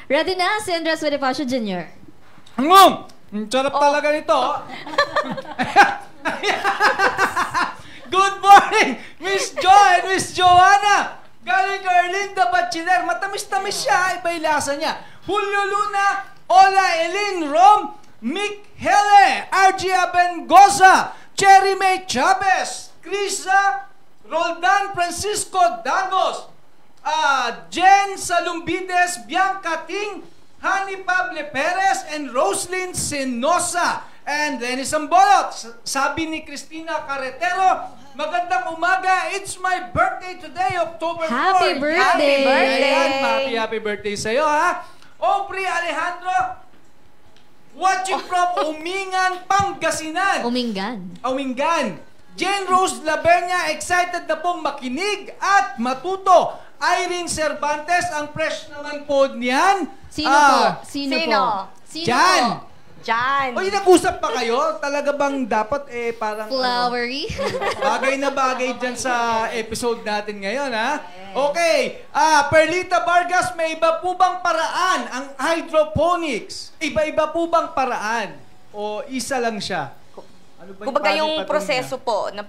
Ready na si Andres Bonifacio Jr. Ang sarap talaga nito. Good morning, Miss Bachiller. Matamis-tamis siya, iba yung lasa niya. Julio Luna, Ola Elin Rom, Mick Hele, RG Abengoza, Cherry May Chavez, Krisa Roldan Francisco Dagos, Jen Salumbides, Bianca Ting, Hani Pable Perez, and Roslyn Senosa. And Dennis Ambolot. Sabi ni Cristina Carretero, magandang umaga. It's my birthday today, October 4. Happy birthday! Happy birthday! Ayan, happy birthday sa'yo, ha? Aubrey Alejandro, watching from Umingan, Pangasinan. Umingan. Jane Rose Labernia, excited na pong makinig at matuto. Irene Cervantes, ang fresh naman po niyan. Sino po? Sino Sino? po? Sino Jan. po? Diyan. Oy, nag-usap pa kayo? Talaga bang dapat parang Flowery? bagay na bagay dyan sa episode natin ngayon, ha? Okay. Perlita Vargas, may iba po bang paraan ang hydroponics? Iba-iba po bang paraan? O isa lang siya? Ano ba Kumbaga yung pattern proseso niya? po ng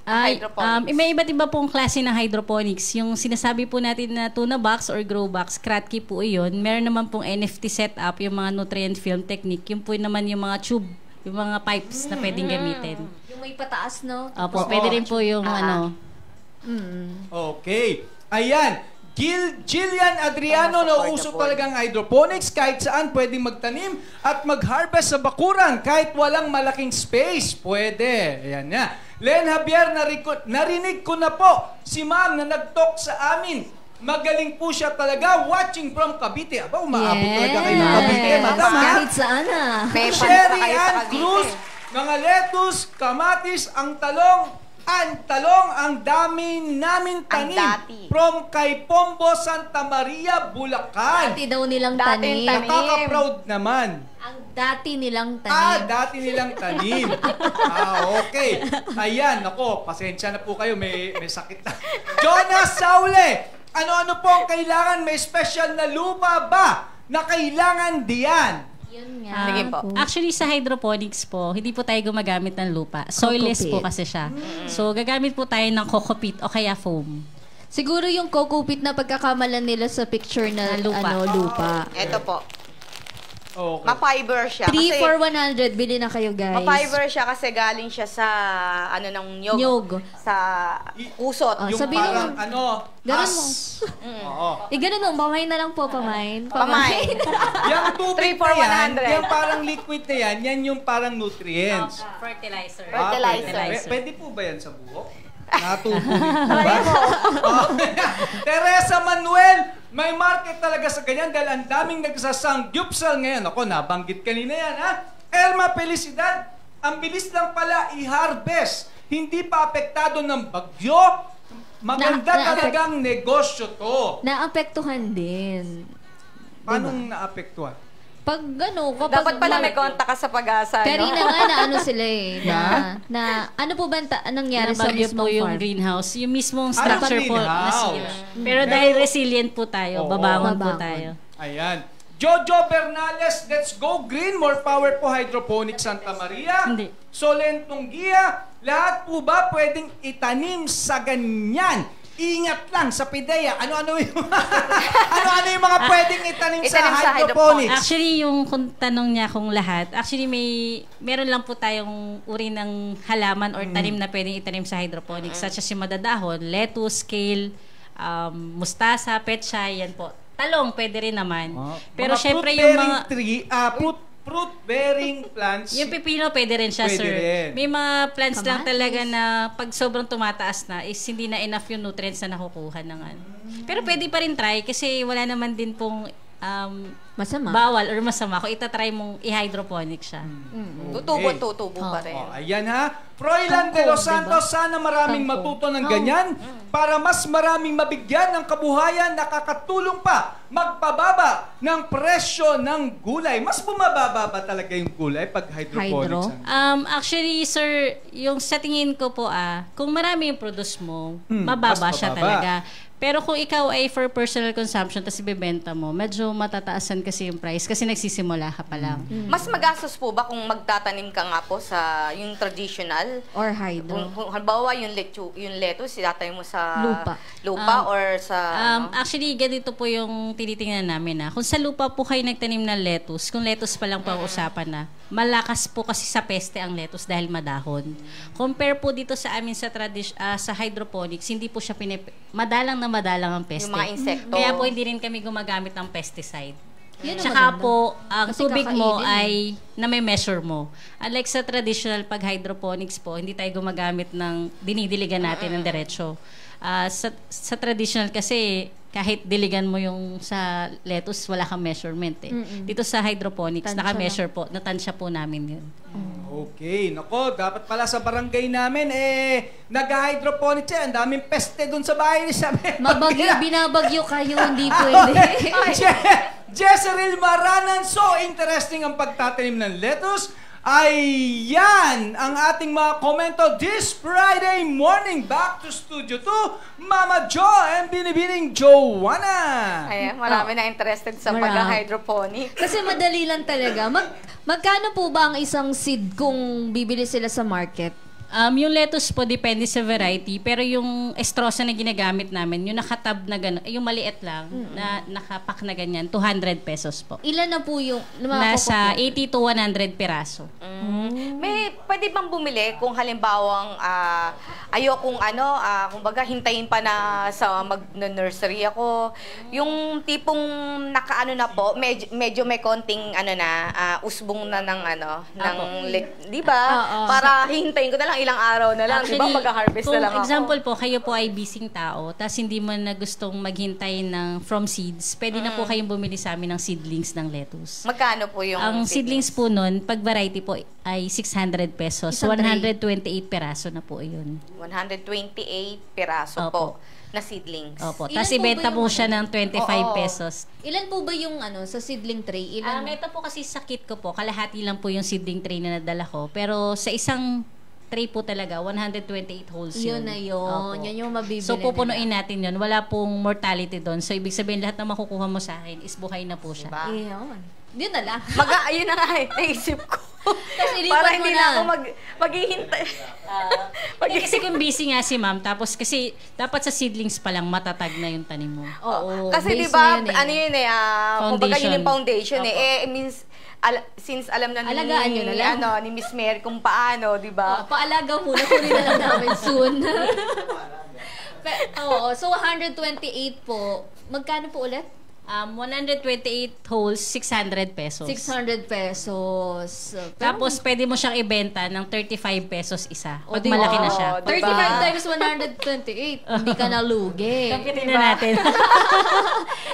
hydroponics. May iba't iba pong klase ng hydroponics. Yung sinasabi po natin na tuna box or grow box, Kratky po iyon. Meron naman pong NFT setup, yung mga nutrient film technique. Yung po naman yung mga tube, yung mga pipes na pwedeng gamitin. Yung may pataas, no? Opo, pwede rin po yung Okay. Ayan. Jillian Adriano, nauuso talagang hydroponics. Kahit saan pwedeng magtanim at mag-harvest sa bakuran. Kahit walang malaking space, pwede. Ayan na. Len Javier, narinig ko na po si ma'am na nag-talk sa amin. Magaling po siya talaga, watching from Cavite. Aba, umaabot talaga kayo ng Cavite, madam, ha? Kahit saan, May fans na Sherry kayo sa Ann Cavite. Cruz, mga lettuce, kamatis, ang talong, ang dami namin tanim. dati. From kay Pombo, Santa Maria, Bulacan. dati daw nilang Dating tanim. tanim. Nakaka-proud naman. Ang dati nilang tanim. Dati nilang tanim. Okay. Ayan, nako, pasensya na po kayo, may sakit na. Jonas Saule, ano-ano po ang kailangan? May special na lupa ba na kailangan diyan? Yun nga. Sige po. Actually, sa hydroponics po, hindi po tayo gumagamit ng lupa. Soilless po Coco kasi siya. So, gagamit po tayo ng coco peat o kaya foam. Siguro yung coco peat na pagkakamalan nila sa picture na lupa. Ito po. Okay. Ma-fiber siya. 3 kasi, for 100. Bili na kayo, guys. ma-fiber siya kasi galing siya sa, ng nyog. Nyog. Sa kusot. Oh, Yung sabi parang mo, ganun mo. Oo. Ganun mo, pamain na lang po, pamain. Pamain. Yung tubig 3 for na yan, 100. yung parang liquid na yan yung parang nutrients. Fertilizer. Fertilizer. Pwede po ba yan sa buhok? Natutuloy po ba? Teresa Manuel, may market talaga sa ganyan dahil ang daming nagsasangyupsal ngayon. Ako, nabanggit kanina yan, ha? Elma Felicidad, ang bilis lang pala i-harvest. Hindi pa apektado ng bagyo. Maganda talagang negosyo to. Naapektuhan din. Paano naapektuhan? Pag kapag... Dapat pala may kontak ka sa Pag-asa. Karina nga na ano sila eh. Na ano po ba nangyari sa Nabagyo mismong po yung farm? greenhouse. Yung mismong structure po greenhouse. nasira. Pero dahil resilient po tayo, Oo. babangon po Babangon. tayo. Ayan. Jojo Bernales, let's go green. More power po Hydroponics Santa Maria. Hindi. Solentong Gia, lahat po ba pwedeng itanim sa ganyan? Ingat lang sa PIDEA. Ano-ano yung mga pwedeng itanim sa hydroponics? Actually, yung kung tanong niya kung lahat, actually meron lang po tayong uri ng halaman or tanim na pwedeng itanim sa hydroponics, such as yung madadahon, lettuce, kale, mustasa, petchay, yan po. Talong, pwede rin naman. Pero syempre yung mga... Fruit-bearing plants. Yung pipino, pwede rin siya, Pwede sir. rin. May mga plants lang Kamatis. talaga na pag sobrang tumataas na, is hindi na enough yung nutrients na nakukuha ng ano. Pero pwede pa rin try kasi wala naman din pong Masama. bawal or masama kung itatry mong i-hydroponic siya. Tutubo pa rin. Ayan ha. Froilan de Los Santos, sana maraming matuto ng ganyan para mas maraming mabigyan ng kabuhayan, nakakatulong pa magpababa ng presyo ng gulay. Mas bumababa ba talaga yung gulay pag hydroponics? Actually, sir, yung sa tingin ko po kung marami yung produce mo, Mas mababa siya mababa. talaga. Pero kung ikaw ay for personal consumption tapos ibebenta mo, medyo matataasan kasi yung price kasi nagsisimula ka pa lang. Mas magastos po ba kung magtatanim ka nga po sa yung traditional? Or hydro. Kung halimbawa yung lettuce, itatay mo sa Lupa. or sa Actually, ganito po yung tinitingnan namin. Kung sa lupa po kayo nagtanim ng lettuce, kung lettuce pa lang po ang usapan na, malakas po kasi sa peste ang lettuce dahil madahon. Compare po dito sa amin sa hydroponics, hindi po siya madalang ang peste. yung mga insekto. Kaya po hindi rin kami gumagamit ng pesticide. Yun ang Tsaka maganda. po, ang Kasi tubig mo kakainin ay na may measure mo. Unlike sa traditional pag hydroponics po, hindi tayo gumagamit ng dinidiligan natin ng diretsyo. Sa traditional kasi, kahit diligan mo yung sa lettuce, wala kang measurement eh. Dito sa hydroponics, Tansya naka-measure po, natansya po namin yun. Okay, nako, dapat pala sa barangay namin, nag-hydroponics yan. Ang daming peste dun sa bahay ni Sabi. Binabagyo kayo, hindi pwede. Jezreel Maranan, so interesting ang pagtatanim ng lettuce. Ay yan ang ating mga komento this Friday morning. Back to Studio 2, Mama Jo and Binibining Joanna. Ayan, marami na interested sa Marami. pag-hydroponic. Kasi madali lang talaga. Magkano po ba ang isang seed kung bibili sila sa market? Yung lettuce po, depende sa variety. Pero yung estrosa na ginagamit namin, yung nakatab na gano'n, yung maliit lang, na nakapak na ganyan, 200 pesos po. Ilan na po yung Nasa 80 to 100 piraso. May pwede bang bumili kung halimbawang ayokong kumbaga hintayin pa na sa mag-nursery ako. Yung tipong nakaano na po, medyo may konting usbong na di ba? Para hihintayin ko na lang ilang araw na lang, di ba? Mag-harvest na lang ako. Kung example po, kayo po ay busy tao, tapos hindi mo na gustong maghintay from seeds, pwede na po kayong bumili sa amin ng seedlings ng lettuce. Magkano po yung Ang seedlings po nun, pag variety po ay 600 pesos. Isang tray. 128 peraso na po yun. 128 piraso po na seedlings. Opo. Ilan Tapos po ba ibenta yung mo siya ng 25 pesos. Ilan po ba yung sa seedling tray? Ito po kasi sa kit ko po, kalahati lang po yung seedling tray na nadala ko. Pero sa isang tray po talaga, 128 holes yun. Yun na yun. Opo. Yun yung mabibili So, pupunuin nila. natin yun. Wala pong mortality doon. So, ibig sabihin, lahat na makukuha mo sa akin is buhay na po siya. Diba? Yun. Yun na lang. Ayun na nga, naisip ko. Tapos ilipat para mo hindi na. na ako maghihintay. Kasi kung busy nga si ma'am, tapos kasi dapat sa seedlings pa lang matatag na yung tanim mo. Oo. Kasi base di ba, na yun kumbaga yun yung Foundation. foundation means since alam na Alagaan nyo na lang. ni Miss Mary kung paano, di ba? Paalaga muna. Kunin na lang namin soon. So 128 po. Magkano po ulit? 128 holes, 600 pesos. 600 pesos. Tapos, pwede mo siyang ibenta ng 35 pesos isa. Pag diba? malaki na siya. 35 times 128. Hindi ka nalugi. Computin na natin.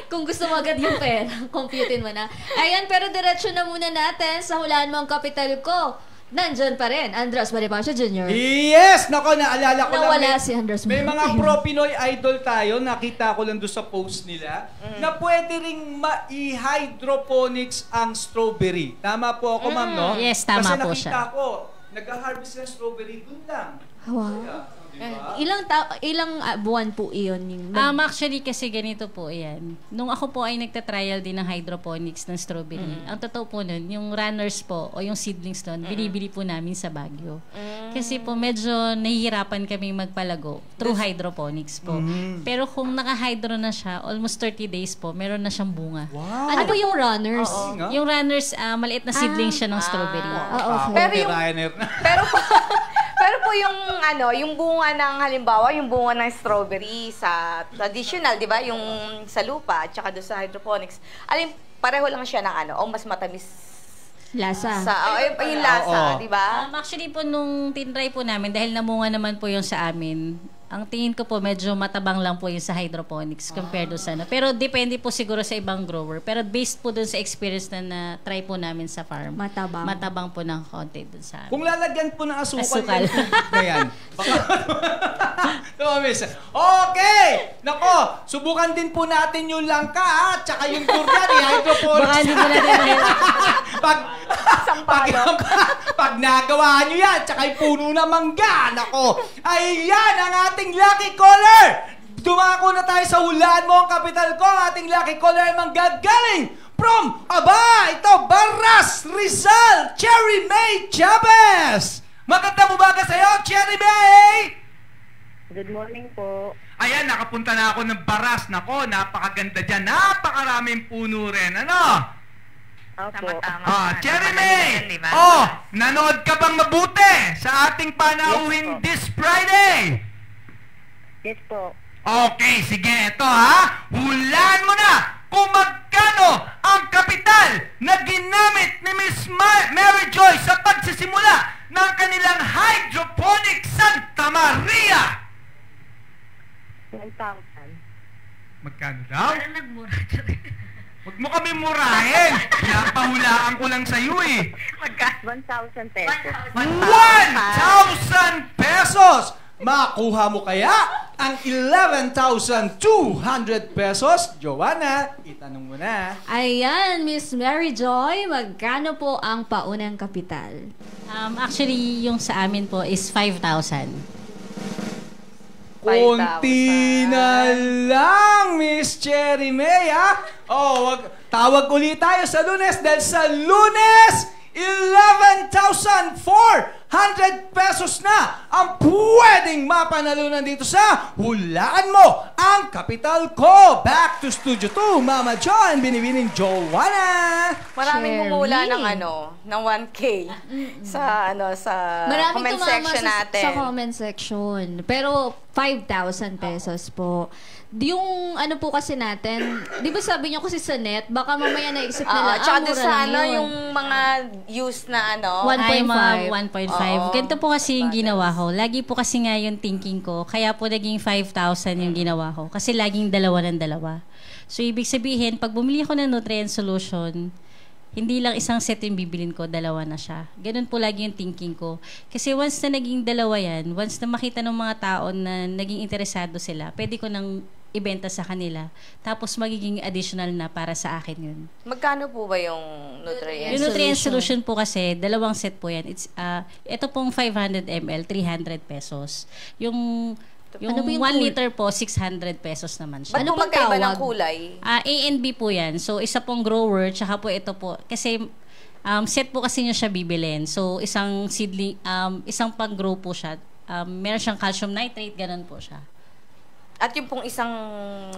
Kung gusto mo agad yung pera, computein mo na. Ayan, pero diretso na muna natin sa hulaan mo ang kapital ko. Nandyan pa rin, Andres Bonifacio Jr. Yes! Nako, naalala ko lang. Nawala si Andres May Bonifacio. mga pro-Pinoy idol tayo, nakita ko lang doon sa post nila, na pwede ring ma-hydroponics ang strawberry. Tama po ako, ma'am, no? Yes, tama po Kasi siya. nakita ko, nag-harvest ng strawberry doon lang. Wow. Diba? Ilang buwan po iyon? Yung Actually, kasi ganito po yan. Nung ako po ay nagtatrial din ng hydroponics ng strawberry, ang totoo po nun, yung runners po o yung seedlings nun, binibili po namin sa Baguio. Kasi po medyo nahihirapan kami magpalago through hydroponics po. Pero kung naka-hydro na siya, almost 30 days po, meron na siyang bunga. Wow! ano po yung runners? Nga? Yung runners, maliit na seedling siya ng strawberry. Okay. Pero yung- Ryanair na. Pero po yung bunga ng halimbawa, yung bunga ng strawberry sa traditional, 'di ba? Yung sa lupa at saka doon sa hydroponics. Pareho lang siya ng o mas matamis Lasa. yung lasa, Oo. 'di ba? Actually po, nung tinry po namin, dahil namunga naman po yung sa amin, ang tingin ko po medyo matabang lang po yung sa hydroponics compared sa Pero depende po siguro sa ibang grower. Pero based po dun sa experience na try po namin sa farm. Matabang. Matabang po ng konti dun sa amin. Kung lalagyan po ng asukal, Asukal. yung tubig na yan. Tumamis. Okay! Nako, subukan din po natin yung langka, tsaka yung durian, i-hydroponics. Baka hindi ko natin pag nagawa nyo yan, tsaka yung puno na mangga, nako, ayan ang ating lucky caller! Dumako na tayo sa hulaan mo ang kapital ko. Ang ating lucky caller ay manggagaling from, ito, Baras, Rizal, Cherry May Chavez. Magandang umaga sa'yo, Cherry May! Good morning po. Ayan, nakapunta na ako ng Baras. Nako, napakaganda dyan. Napakaraming puno rin. Ano? Opo. Cherry May! Nanood ka bang mabuti sa ating panauhin this Friday? Yes po. Okay, sige, ito ha. Hulaan mo na kung magkano ang kapital na ginamit ni Miss Mary Joy sa pagsisimula ng kanilang hydroponic Santa Maria. 1,000. Magkano daw? Huwag mo kami murahin. Napahulaan ko lang sa'yo eh. 1,000 pesos. 1,000 pesos! Makuha mo kaya ang 11,200 pesos? Joanna, itanong mo na. Ayan, Miss Mary Joy, magkano po ang paunang kapital? Actually, yung sa amin po is 5,000. Konti na lang, Miss Cherry May, ha? Tawag ulit tayo sa Lunes dahil sa Lunes, 11,400 pesos na ang pwedeng mapanalunan dito sa Hulaan Mo ang Kapital Ko. Back to Studio 2, Mama John, binibining Joanna. Maraming Cherry. humula ng 1K sa Maraming comment tumama section natin. sa comment section. Pero 5,000 pesos po. Yung po kasi natin, di ba sabi nyo kasi sa net, baka mamaya naisip nila, Tsaka mura doon sa lang yun. yung mga use na 1.5. 1.5. Ganito po kasi yung ginawa ko. Lagi po kasi nga yung thinking ko. Kaya po naging 5,000 yung ginawa ko. Kasi laging dalawa ng dalawa. So, ibig sabihin, pag bumili ako ng nutrient solution, hindi lang isang set yung bibilin ko, dalawa na siya. Ganun po lagi yung thinking ko. Kasi once na naging dalawa yan, once na makita ng mga tao na naging interesado sila, pwede ko nang ibenta sa kanila. Tapos magiging additional na para sa akin yun. Magkano po ba yung nutrient? Yung nutrient solution po kasi, dalawang set po yan. Ito pong 500 ml, 300 pesos. Yung Ano ba yung 1 liter po, 600 pesos naman siya. Ba't Ano po bang magkaiba ng tawag? kulay? A and B po yan. So, isa pong grower, tsaka po ito po. Kasi, set po kasi nyo siya bibilin. So, isang seedling, isang pang-grow po siya. Meron siyang calcium nitrate, ganun po siya. At yung pong isang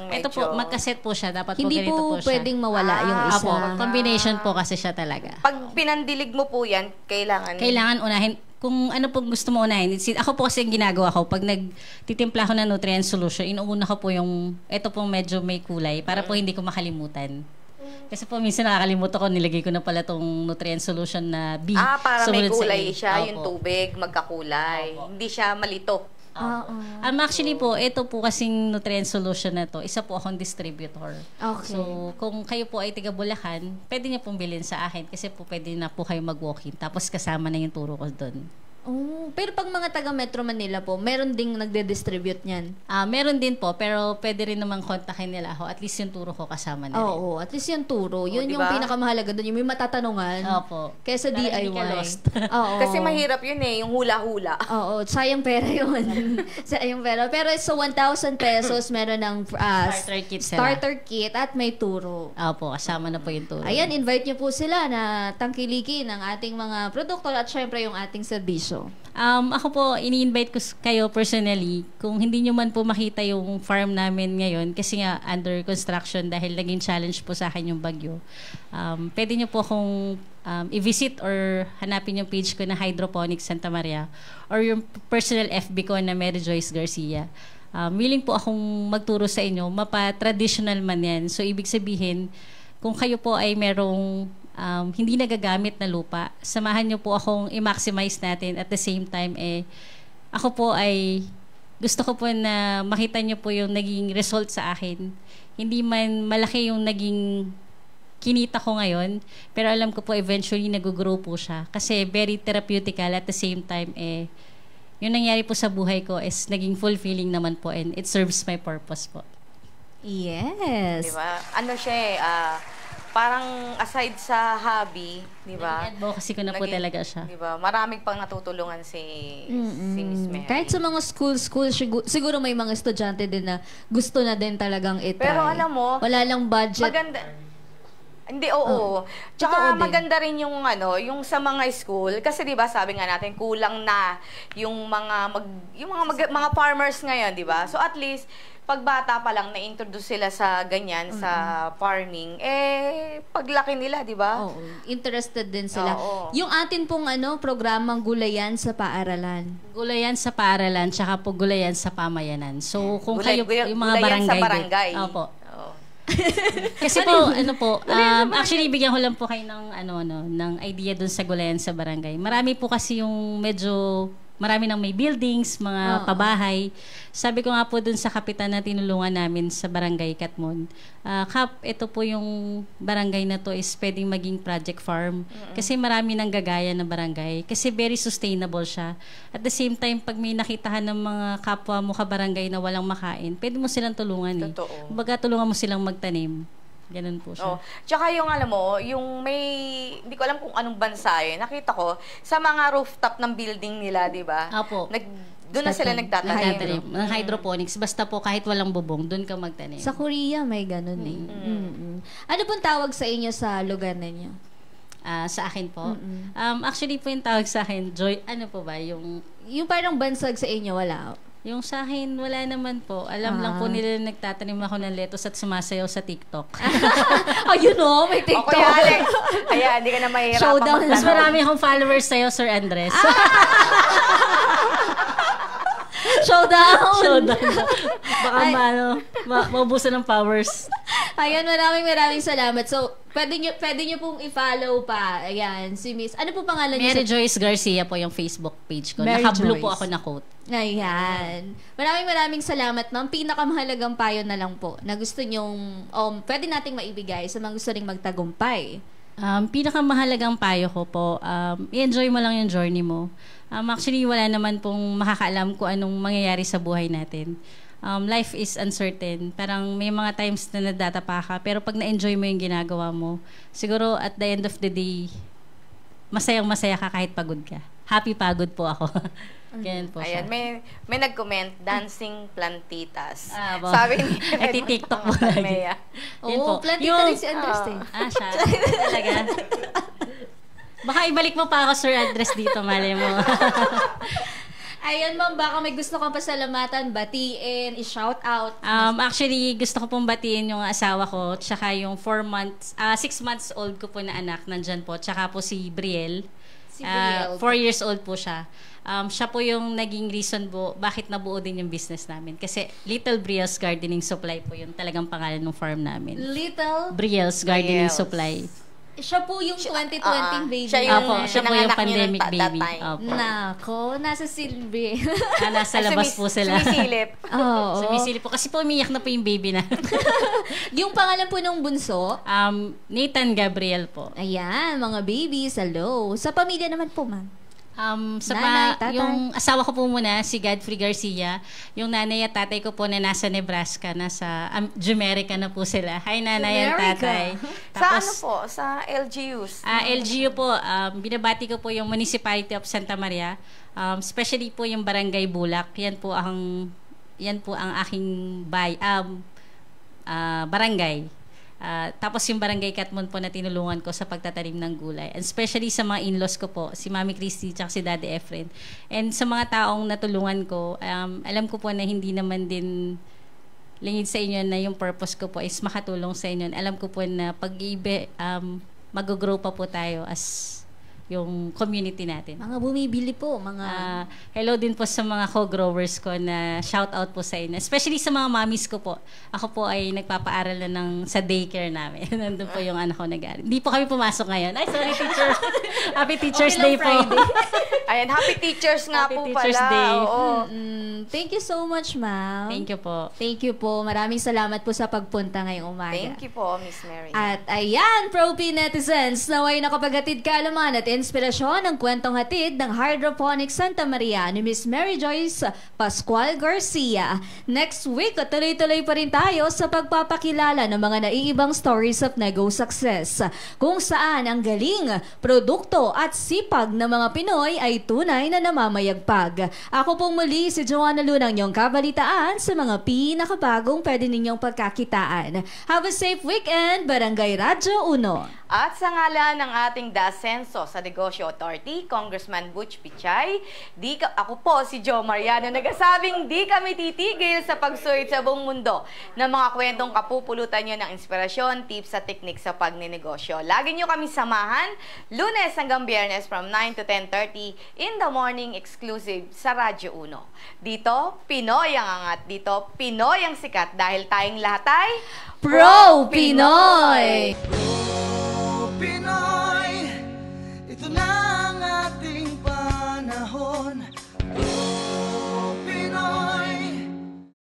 medyo... Ito po, magkaset po siya. Dapat Hindi po ganito po po siya. pwedeng mawala yung isa. Apo, combination po kasi siya talaga. Pag pinandilig mo po yan, Kailangan unahin, kung ano po gusto mo unahin. Ako po kasi yung ginagawa ko, pag nagtitimpla ko ng nutrient solution, inuuna ko po yung, ito pong medyo may kulay, para po hindi ko makalimutan. Kasi po minsan nakakalimutan ko, nilagay ko na pala tong nutrient solution na B. para may Sumunod sa kulay A. siya, Opo. yung tubig, magkakulay. Hindi siya malito. Actually po, ito po kasing nutrient solution na to, isa po akong distributor. Okay. So, kung kayo po ay taga Bulacan, pwede niyo pong bilhin sa akin kasi po pwede na po kayo mag-walk-in. Tapos kasama na yung turo ko doon. Pero pag mga taga Metro Manila po, meron ding nagde-distribute niyan. Meron din po, pero pwede rin naman kontakin nila ako. At least yung turo ko kasama na rin. Oo, at least yung turo. Yun yung diba? pinakamahalaga doon. Yung may matatanungan. Opo. Kesa Para hindi DIY. ka lost. Oo. Kasi mahirap yun yung hula-hula. Oo, sayang pera yun. Sayang pera. Pero so 1,000 pesos meron ng Starter kit sila. starter kit at may turo. Opo, kasama na po yung turo. Ayan, invite niyo po sila na tangkilikin ang ating mga produkto at syempre yung ating serbisyo. Ako po, ini-invite ko kayo personally, kung hindi nyo man po makita yung farm namin ngayon, kasi nga under construction dahil naging challenge po sa akin yung bagyo, pwede nyo po akong i-visit or hanapin yung page ko na Hydroponics Santa Maria or yung personal FB ko na Mary Joyce Garcia. Willing po akong magturo sa inyo, mapa-traditional man yan. So, ibig sabihin, kung kayo po ay merong hindi nagagamit na lupa, samahan nyo po akong i-maximize natin at the same time, ako po ay gusto ko po na makita nyo po yung naging result sa akin. Hindi man malaki yung naging kinita ko ngayon, pero alam ko po eventually nag-grow po siya. Kasi very therapeutical at the same time, yung nangyari po sa buhay ko is naging fulfilling naman po and it serves my purpose po. Yes. Diba? Ano siya parang aside sa hobby, di ba? Advocacy ko na po Naging- talaga siya. Di ba? Maraming pang natutulungan si Miss Mary. Kahit sa mga school, siguro may mga estudyante din na gusto na din talagang itry. Pero alam mo, wala lang budget. maganda. Hindi, oo. Tsaka Totoo din. maganda rin yung yung sa mga school kasi 'di ba sabi nga natin kulang na yung mga farmers ngayon, 'di ba? So at least pag bata pa lang na-introduce sila sa ganyan sa farming, paglaki nila, 'di ba? Oo, interested din sila. Oo. Yung atin pong programang Gulayan sa Paaralan. Gulayan sa paaralan, tsaka po gulayan sa pamayanan. So, kung kayo, yung mga Gulayan sa barangay. barangay. Opo. Oo. Kasi po, actually, bigyan ko lang po kayo ng, ng idea dun sa gulayan sa barangay. Marami po kasi yung marami nang may buildings, mga pabahay. Sabi ko nga po dun sa kapitan na tinulungan namin sa barangay Katmon, Kap, ito po yung barangay na to is pwedeng maging project farm. Kasi marami nang gagaya na barangay. Kasi very sustainable siya. At the same time, pag may nakitahan ng mga kapwa mo ka-barangay na walang makain, pwede mo silang tulungan eh. Totoo. Kumbaga, tulungan mo silang magtanim. Ganun po siya. Oh. Tsaka yung alam mo, yung hindi ko alam kung anong bansa yun. Nakita ko sa mga rooftop ng building nila, 'di ba? Apo. Doon na sila nagtatanim. Ng hydroponics. Basta po kahit walang bubong, doon ka magtanim. Sa Korea may ganun eh. Ano pong tawag sa inyo sa lugar ninyo? Sa akin po. Actually po yung tawag sa akin, Joy, ano po ba? Yung parang bansag sa inyo, wala. Yung sa akin, wala naman po. Alam lang po nila nagtatanim ako ng lettuce at sumasayaw sa TikTok. Ayun may O TikTok. Kuya Alex, kaya hindi ka na mahirapan Showdown. Mas magtanong. marami akong followers sa'yo, Sir Andres. Showdown! Baka maubusan ng powers. Ayan, maraming salamat. So, pwede nyo pong i-follow pa. Ayan, si Miss. Ano po pangalan niyo? Mary Joyce Garcia po yung Facebook page ko. Mary Naka-blue Joyce. po ako na quote. Ayan. Maraming salamat, ma'am. Pinakamahalagang payo na lang po na gusto nyong, pwede nating maibigay sa mga gusto ring magtagumpay. Pinakamahalagang payo ko po, i-enjoy mo lang yung journey mo. Actually, wala naman pong makakaalam kung anong mangyayari sa buhay natin. Life is uncertain. Parang may mga times na nadatapa ka, pero pag na-enjoy mo yung ginagawa mo, siguro at the end of the day, masayang-masaya ka kahit pagod ka. Happy pagod po ako. Ganyan po siya. Ayan, may nag-comment, dancing plantitas. Bo. Sabi ni Ay, TikTok po lagi. Mea. Yun po. Plantita rin si Andres eh. Siya. Talaga. Baka ibalik mo pa ako, Sir Andres, dito, malay mo. Ayan, ma'am, baka may gusto kang pasalamatan, batiin, i-shout out. Actually, gusto ko pong batiin yung asawa ko, tsaka yung 6 months old ko po na anak, nandyan po, tsaka po si Brielle. Si Brielle. 4 years old po siya. Siya po yung naging reason po bakit nabuo din yung business namin. Kasi Little Brielle's Gardening Supply po yung talagang pangalan ng farm namin. Little, Brielle's Gardening Brielle's. Supply. siya po yung 2020 baby. Siya yung Opo, siya po yung pinanganak niyo pandemic that baby. time. Opo. Nako, nasa silbi. Nasa labas po sila. Sumisilip. Oo. Sumisilip po. Kasi po umiyak na po yung baby na. Yung pangalan po ng bunso, Nathan Gabriel po. ayan, mga babies, hello. Sa pamilya naman po, ma'am. Nanay, tatay. Yung asawa ko po muna, si Godfrey Garcia. Yung nanay at tatay ko po na nasa Nebraska, nasa Jumerica na po sila. Hi, nanay at Jumerica. tatay. Sa ano po? Sa LGUs? LGU po, binabati ko po yung Municipality of Santa Maria. Especially po yung Barangay Bulak. Yan po ang aking barangay. Tapos yung Barangay Katmon po na tinulungan ko sa pagtatanim ng gulay. And especially sa mga in-laws ko po, si Mami Christy at si Daddy Efren. And sa mga taong natulungan ko, alam ko po na hindi naman din lingid sa inyo na yung purpose ko po is makatulong sa inyo. Alam ko po na pag-ibe, mag-grow pa po tayo as yung community natin. Mga bumibili po, mga... Hello din po sa mga co-growers ko na shout out po sa inyo. Especially sa mga mommies ko po. Ako po ay nagpapaaral na sa daycare namin. Nandun po yung anak ko nag-aaral. Hindi po kami pumasok ngayon. Ay, sorry teacher. Happy Teacher's Day po. Ayan, Happy Teachers nga Happy po Teacher's pala. Day. Oo. Thank you so much, ma'am. Thank you po. Thank you po. Maraming salamat po sa pagpunta ngayong umaga. Thank you po, Miss Mary. At ayan, Pro-P netizens, naway nakapaghatid kaalaman at inspirasyon ng kwentong hatid ng Hydroponics Santa Maria ni Miss Mary Joyce Pascual Garcia. Next week, tuloy-tuloy pa rin tayo sa pagpapakilala ng mga naiibang stories of nego success, kung saan ang galing, produkto at sipag ng mga Pinoy ay tunay na namamayagpag. Ako pong muli si Joanna Lunang, yung kabalitaan sa mga pinakabagong pwede ninyong pagkakitaan. Have a safe weekend, Barangay Radyo 1. At sa ngalan ng ating Dasenso sa Negosyo Authority, Congressman Butch Pichay, ako po si Jo Mariano, nagsasabing di kami titigil sa pagsuit sa buong mundo ng mga kwentong kapupulutan nyo ng inspirasyon, tips at teknik sa pagninegosyo. Lagi nyo kami samahan, Lunes hanggang Biyernes from 9 to 10:30 in the morning, exclusive sa Radyo 1. Dito, Pinoy ang angat. Dito, Pinoy ang sikat dahil tayong lahat ay Pro Pinoy! Pinoy, ito na